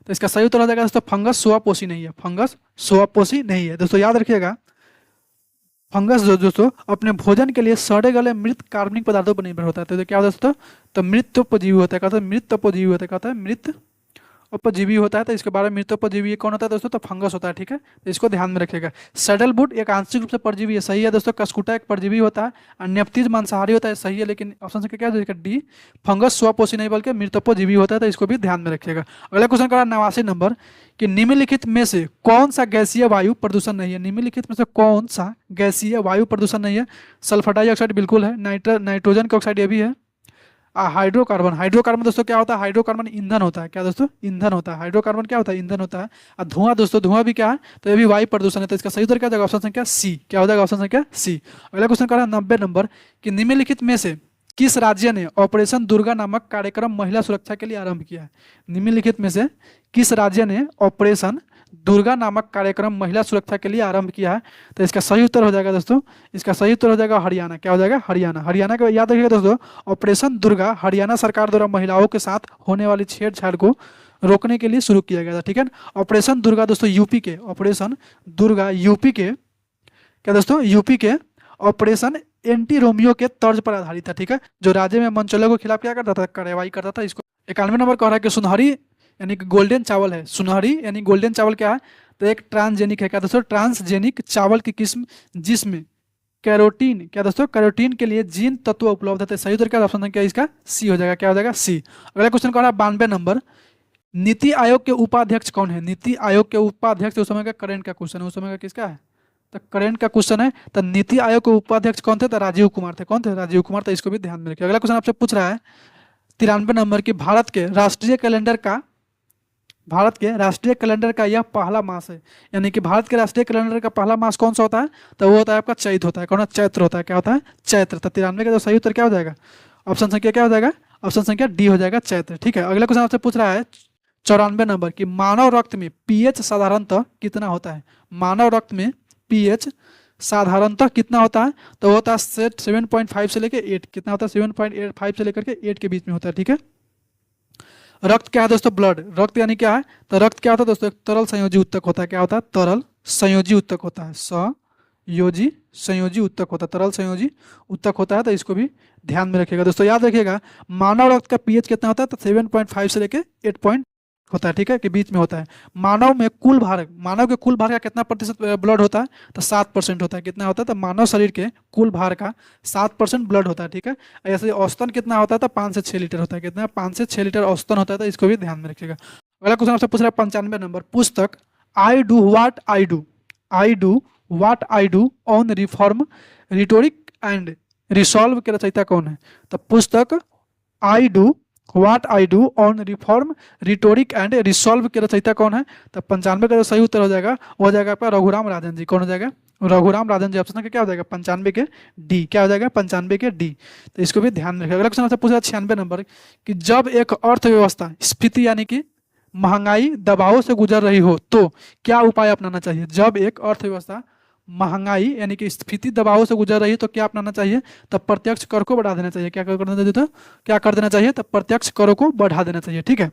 Speaker 1: तो इसका सही उत्तर हो जाएगा दोस्तों फंगस स्वापोषी नहीं है। फंगस स्वापोषी नहीं है। दोस्तों याद रखिएगा फंगस जो दोस्तों अपने भोजन के लिए सड़े गले मृत कार्बनिक पदार्थों पर निर्भर होता है। तो क्या होता है दोस्तों? तो मृतोपजीवी होता है। कहता है मृतोपजीवी होता है। कहता है मृत उपजीवी होता है। तो इसके बारे में मृतोपजीवी कौन होता है दोस्तों? तो फंगस होता है। ठीक है, तो इसको ध्यान में रखिएगा। सैडल वुड एक आंशिक रूप से परजीवी है। सही है दोस्तों। कस्कुटा एक परजीवी होता है। और नेप्तिज मांसाहारी होता है। सही है, लेकिन ऑप्शन से क्या है? डी फंगस स्वपोषी नहीं बल्कि मृतोपजीवी होता है। तो इसको भी ध्यान में रखिएगा। अगला क्वेश्चन का 89 नंबर कि निम्नलिखित में से कौन सा गैसीय वायु प्रदूषण नहीं है? निम्नलिखित में से कौन सा गैसीय वायु प्रदूषण नहीं है? सल्फर डाइऑक्साइड बिल्कुल है। नाइट्रोजन का ऑक्साइड ये भी है। हाइड्रोकार्बन दोस्तों क्या होता है? हाइड्रोकार्बन ईंधन होता है। क्या दोस्तों? ईंधन होता है। हाइड्रोकार्बन क्या होता है? ईंधन होता है। और धुआं दोस्तों, धुआं भी क्या है? तो ये भी वायु प्रदूषण है। तो इसका सही उत्तर क्या जाएगा? ऑप्शन संख्या सी। क्या हो जाएगा? ऑप्शन संख्या सी। अगला क्वेश्चन का 90 नंबर कि निम्नलिखित में से किस राज्य ने ऑपरेशन दुर्गा नामक कार्यक्रम महिला सुरक्षा के लिए आरंभ किया है? निम्नलिखित में से किस राज्य ने ऑपरेशन दुर्गा नामक कार्यक्रम महिला सुरक्षा के लिए आरंभ किया है? तो इसका सही उत्तर हो जाएगा दोस्तों, इसका सही उत्तर हो जाएगा हरियाणा। क्या हो जाएगा? हरियाणा। हरियाणा का याद रखिएगा दोस्तों, ऑपरेशन दुर्गा हरियाणा सरकार द्वारा महिलाओं के साथ होने वाली छेड़छाड़ को रोकने के लिए शुरू किया गया था। ठीक है, ऑपरेशन दुर्गा दोस्तों यूपी के, ऑपरेशन दुर्गा यूपी के, क्या दोस्तों? यूपी के ऑपरेशन एंटी रोमियो के तर्ज पर आधारित था। ठीक है, जो राज्य में मनचलों के खिलाफ क्या करता था? कार्रवाई करता था। इसको 91 नंबर कह रहा है कि सुनहरी यानी कि गोल्डन चावल है। सुनहरी यानी गोल्डन चावल क्या है? तो एक ट्रांसजेनिक है। क्या दोस्तों? ट्रांसजेनिक चावल की किस्म जिसमें कैरोटीन, क्या दोस्तों? कैरोटीन के लिए जीन तत्व उपलब्ध है। तो सही उत्तर क्या ऑप्शन क्या इसका? सी हो जाएगा। क्या हो जाएगा? सी। अगला क्वेश्चन कह रहा है 92 नंबर, नीति आयोग के उपाध्यक्ष कौन है? नीति आयोग के उपाध्यक्ष उस समय का करंट का क्वेश्चन है। उस समय का किसका है? तो करंट का क्वेश्चन है। तो नीति आयोग के उपाध्यक्ष कौन थे? तो राजीव कुमार थे। कौन थे? राजीव कुमार। तो इसको भी ध्यान में रखिए। अगला क्वेश्चन आपसे पूछ रहा है 93 नंबर की भारत के राष्ट्रीय कैलेंडर का यह पहला मास है। यानी कि भारत के राष्ट्रीय कैलेंडर का पहला मास कौन सा होता है? तो वो होता है आपका चैत्र होता है। कौन? चैत्र होता है। क्या होता है? चैत्र। तो 93 का तो सही उत्तर क्या हो जाएगा? ऑप्शन संख्या क्या हो जाएगा? ऑप्शन संख्या डी हो जाएगा, चैत्र। ठीक है, अगला क्वेश्चन आपसे पूछ रहा है 94 नंबर की मानव रक्त में पीएच साधारणतः कितना होता है? मानव रक्त में पीएच साधारणतः कितना होता है? तो होता है 7.5 से लेकर 8। कितना होता है? 7.85 से लेकर के 8 के बीच में होता है। ठीक है, रक्त क्या है दोस्तों? ब्लड। रक्त यानी क्या है? तो रक्त क्या होता है दोस्तों? एक तरल संयोजी उत्तक होता है। क्या होता है? तरल संयोजी उत्तक होता है। संयोजी उत्तक होता है, तरल संयोजी उत्तक होता है। तो इसको भी ध्यान में रखिएगा दोस्तों। याद रखिएगा मानव रक्त का पीएच कितना होता है? तो 7.5 से लेकर 8 पॉइंट होता है, ठीक है, कि बीच में होता है। मानव में कुल भार, मानव के कुल भार का कितना प्रतिशत ब्लड होता है, तो 7% होता है। कितना होता है, तो मानव शरीर के कुल भार का 7% ब्लड होता है, ठीक है। ऐसे औसतन कितना होता है, तो 5 से 6 लीटर होता है। कितना, 5 से 6 लीटर औसतन होता है, तो इसको भी ध्यान में रखिएगा। अगला क्वेश्चन आपसे पूछ रहा है 95 नंबर, पुस्तक I do what I do, I do what I do on reform rhetoric and resolve के रचयिता कौन है। तो पुस्तक I do what I do on reform rhetoric and resolve के रचयिता कौन है। तो 95 का जो सही उत्तर हो जाएगा वो हो जाएगा आपका रघुराम राजन जी। कौन हो जाएगा, रघुराम राजन जी। ऑप्शन का क्या हो जाएगा, 95 के डी। क्या हो जाएगा, 95 के डी। तो इसको भी ध्यान में रखिएगा। अगला क्वेश्चन आपसे पूछा 96 नंबर कि जब एक अर्थव्यवस्था स्फीति यानी कि महंगाई दबाव से गुजर रही हो तो क्या उपाय अपनाना चाहिए। जब एक अर्थव्यवस्था महंगाई यानी कि स्फीति दबाव से गुजर रही है तो क्या अपनाना चाहिए, तब प्रत्यक्ष कर को बढ़ा देना चाहिए। क्या कर देना चाहिए, तो क्या कर देना चाहिए, तब प्रत्यक्ष करों को बढ़ा देना चाहिए, ठीक है।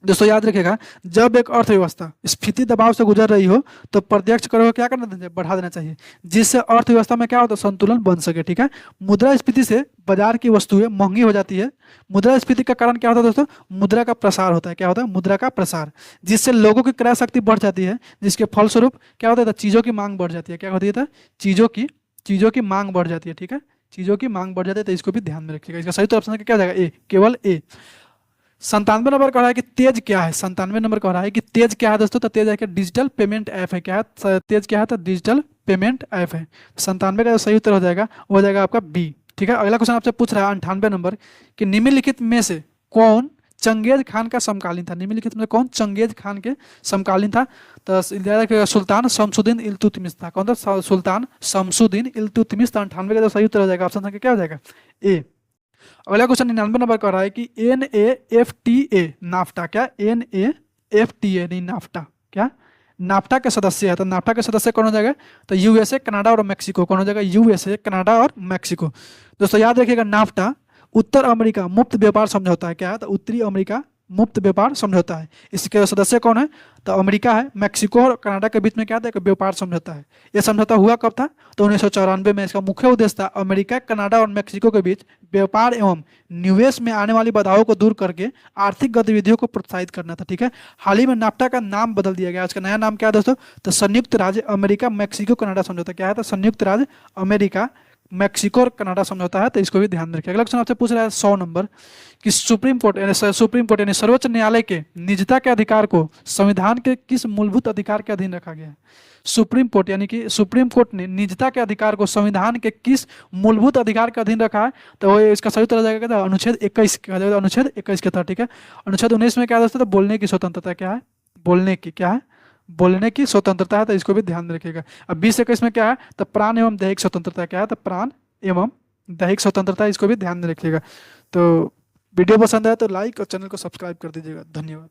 Speaker 1: दोस्तों याद रखिएगा, जब एक अर्थव्यवस्था स्फीति दबाव से गुजर रही हो तो प्रत्यक्ष करों को क्या करना चाहिए, बढ़ा देना चाहिए, जिससे अर्थव्यवस्था में क्या होता है, संतुलन बन सके, ठीक है। मुद्रास्फीति से बाजार की वस्तुएं महंगी हो जाती है। मुद्रास्फीति का कारण क्या होता है दोस्तों, मुद्रा का प्रसार होता है। क्या होता है, मुद्रा का प्रसार, जिससे लोगों की क्रय शक्ति बढ़ जाती है, जिसके फलस्वरूप क्या होता है, चीजों की मांग बढ़ जाती है। क्या होती है, चीजों की मांग बढ़ जाती है, ठीक है, चीजों की मांग बढ़ जाती है। तो इसको भी ध्यान में रखिएगा। इसका सही तो ऑप्शन क्या हो जाएगा, ए, केवल ए। 97 नंबर कह रहा है कि तेज क्या है। 97 नंबर कह रहा है कि तेज क्या है दोस्तों, तो तेज है कि डिजिटल पेमेंट ऐप है। क्या है, तेज क्या है, तो डिजिटल पेमेंट ऐप है। 97 का जो सही उत्तर हो जाएगा वो हो जाएगा आपका बी, ठीक है। अगला क्वेश्चन आपसे पूछ रहा है 98 नंबर कि निम्नलिखित में से कौन चंगेज खान का समकालीन था। निम्नलिखित में कौन चंगेज खान के समकालीन था। तो सुल्तान शमसुद्दीन इल्तुतमिश था। कौन था, सुल्तान शमसुद्दीन इल्तुतमिश। 98 का जो सही उत्तर हो जाएगा ऑप्शन क्या हो जाएगा, ए। अगला क्वेश्चन 99 नंबर कर रहा है कि NAFTA नाफ्टा, क्या NAFTA नहीं नाफ्टा, क्या नाफ्टा के सदस्य है। तो नाफ्टा के सदस्य कौन हो जाएगा, तो USA, कनाडा और मेक्सिको। कौन हो जाएगा, USA, कनाडा और मेक्सिको। दोस्तों याद रखिएगा, नाफ्टा उत्तर अमेरिका मुक्त व्यापार समझौता है। क्या है, तो उत्तरी अमेरिका मुक्त व्यापार समझौता है। इसके सदस्य कौन है, तो अमेरिका है, मेक्सिको और कनाडा के बीच में क्या था, एक व्यापार समझौता है। यह समझौता हुआ कब था, तो 1994 में। इसका मुख्य उद्देश्य था अमेरिका, कनाडा और मेक्सिको के बीच व्यापार एवं निवेश में आने वाली बाधाओं को दूर करके आर्थिक गतिविधियों को प्रोत्साहित करना था, ठीक है। हाल ही में नाफ्टा का नाम बदल दिया गया। उसका नया नाम क्या है दोस्तों, तो संयुक्त राज्य अमेरिका मेक्सिको कनाडा समझौता। क्या है, तो संयुक्त राज्य अमेरिका मेक्सिको और कनाडा समझौता है। तो इसको भी ध्यान रखिए। अगला क्वेश्चन आपसे पूछ रहा है 100 नंबर कि सुप्रीम कोर्ट यानी सर्वोच्च न्यायालय के निजता के अधिकार को संविधान के किस मूलभूत अधिकार के अधीन रखा गया है। सुप्रीम कोर्ट यानी कि सुप्रीम कोर्ट ने निजता के अधिकार को संविधान के किस मूलभूत अधिकार के अधीन रखा है। तो इसका सही उत्तर जाएगा था अनुच्छेद 21, अनुच्छेद 21 के तहत, ठीक है। अनुच्छेद 19 में क्या दोस्तों, तो बोलने की स्वतंत्रता। क्या है, बोलने की, क्या है, बोलने की स्वतंत्रता है। तो इसको भी ध्यान रखिएगा। अब 20-21 में क्या है, तो प्राण एवं दैहिक स्वतंत्रता। क्या है, तो प्राण एवं दैहिक स्वतंत्रता। इसको भी ध्यान में रखिएगा। तो वीडियो पसंद आया तो लाइक और चैनल को सब्सक्राइब कर दीजिएगा। धन्यवाद।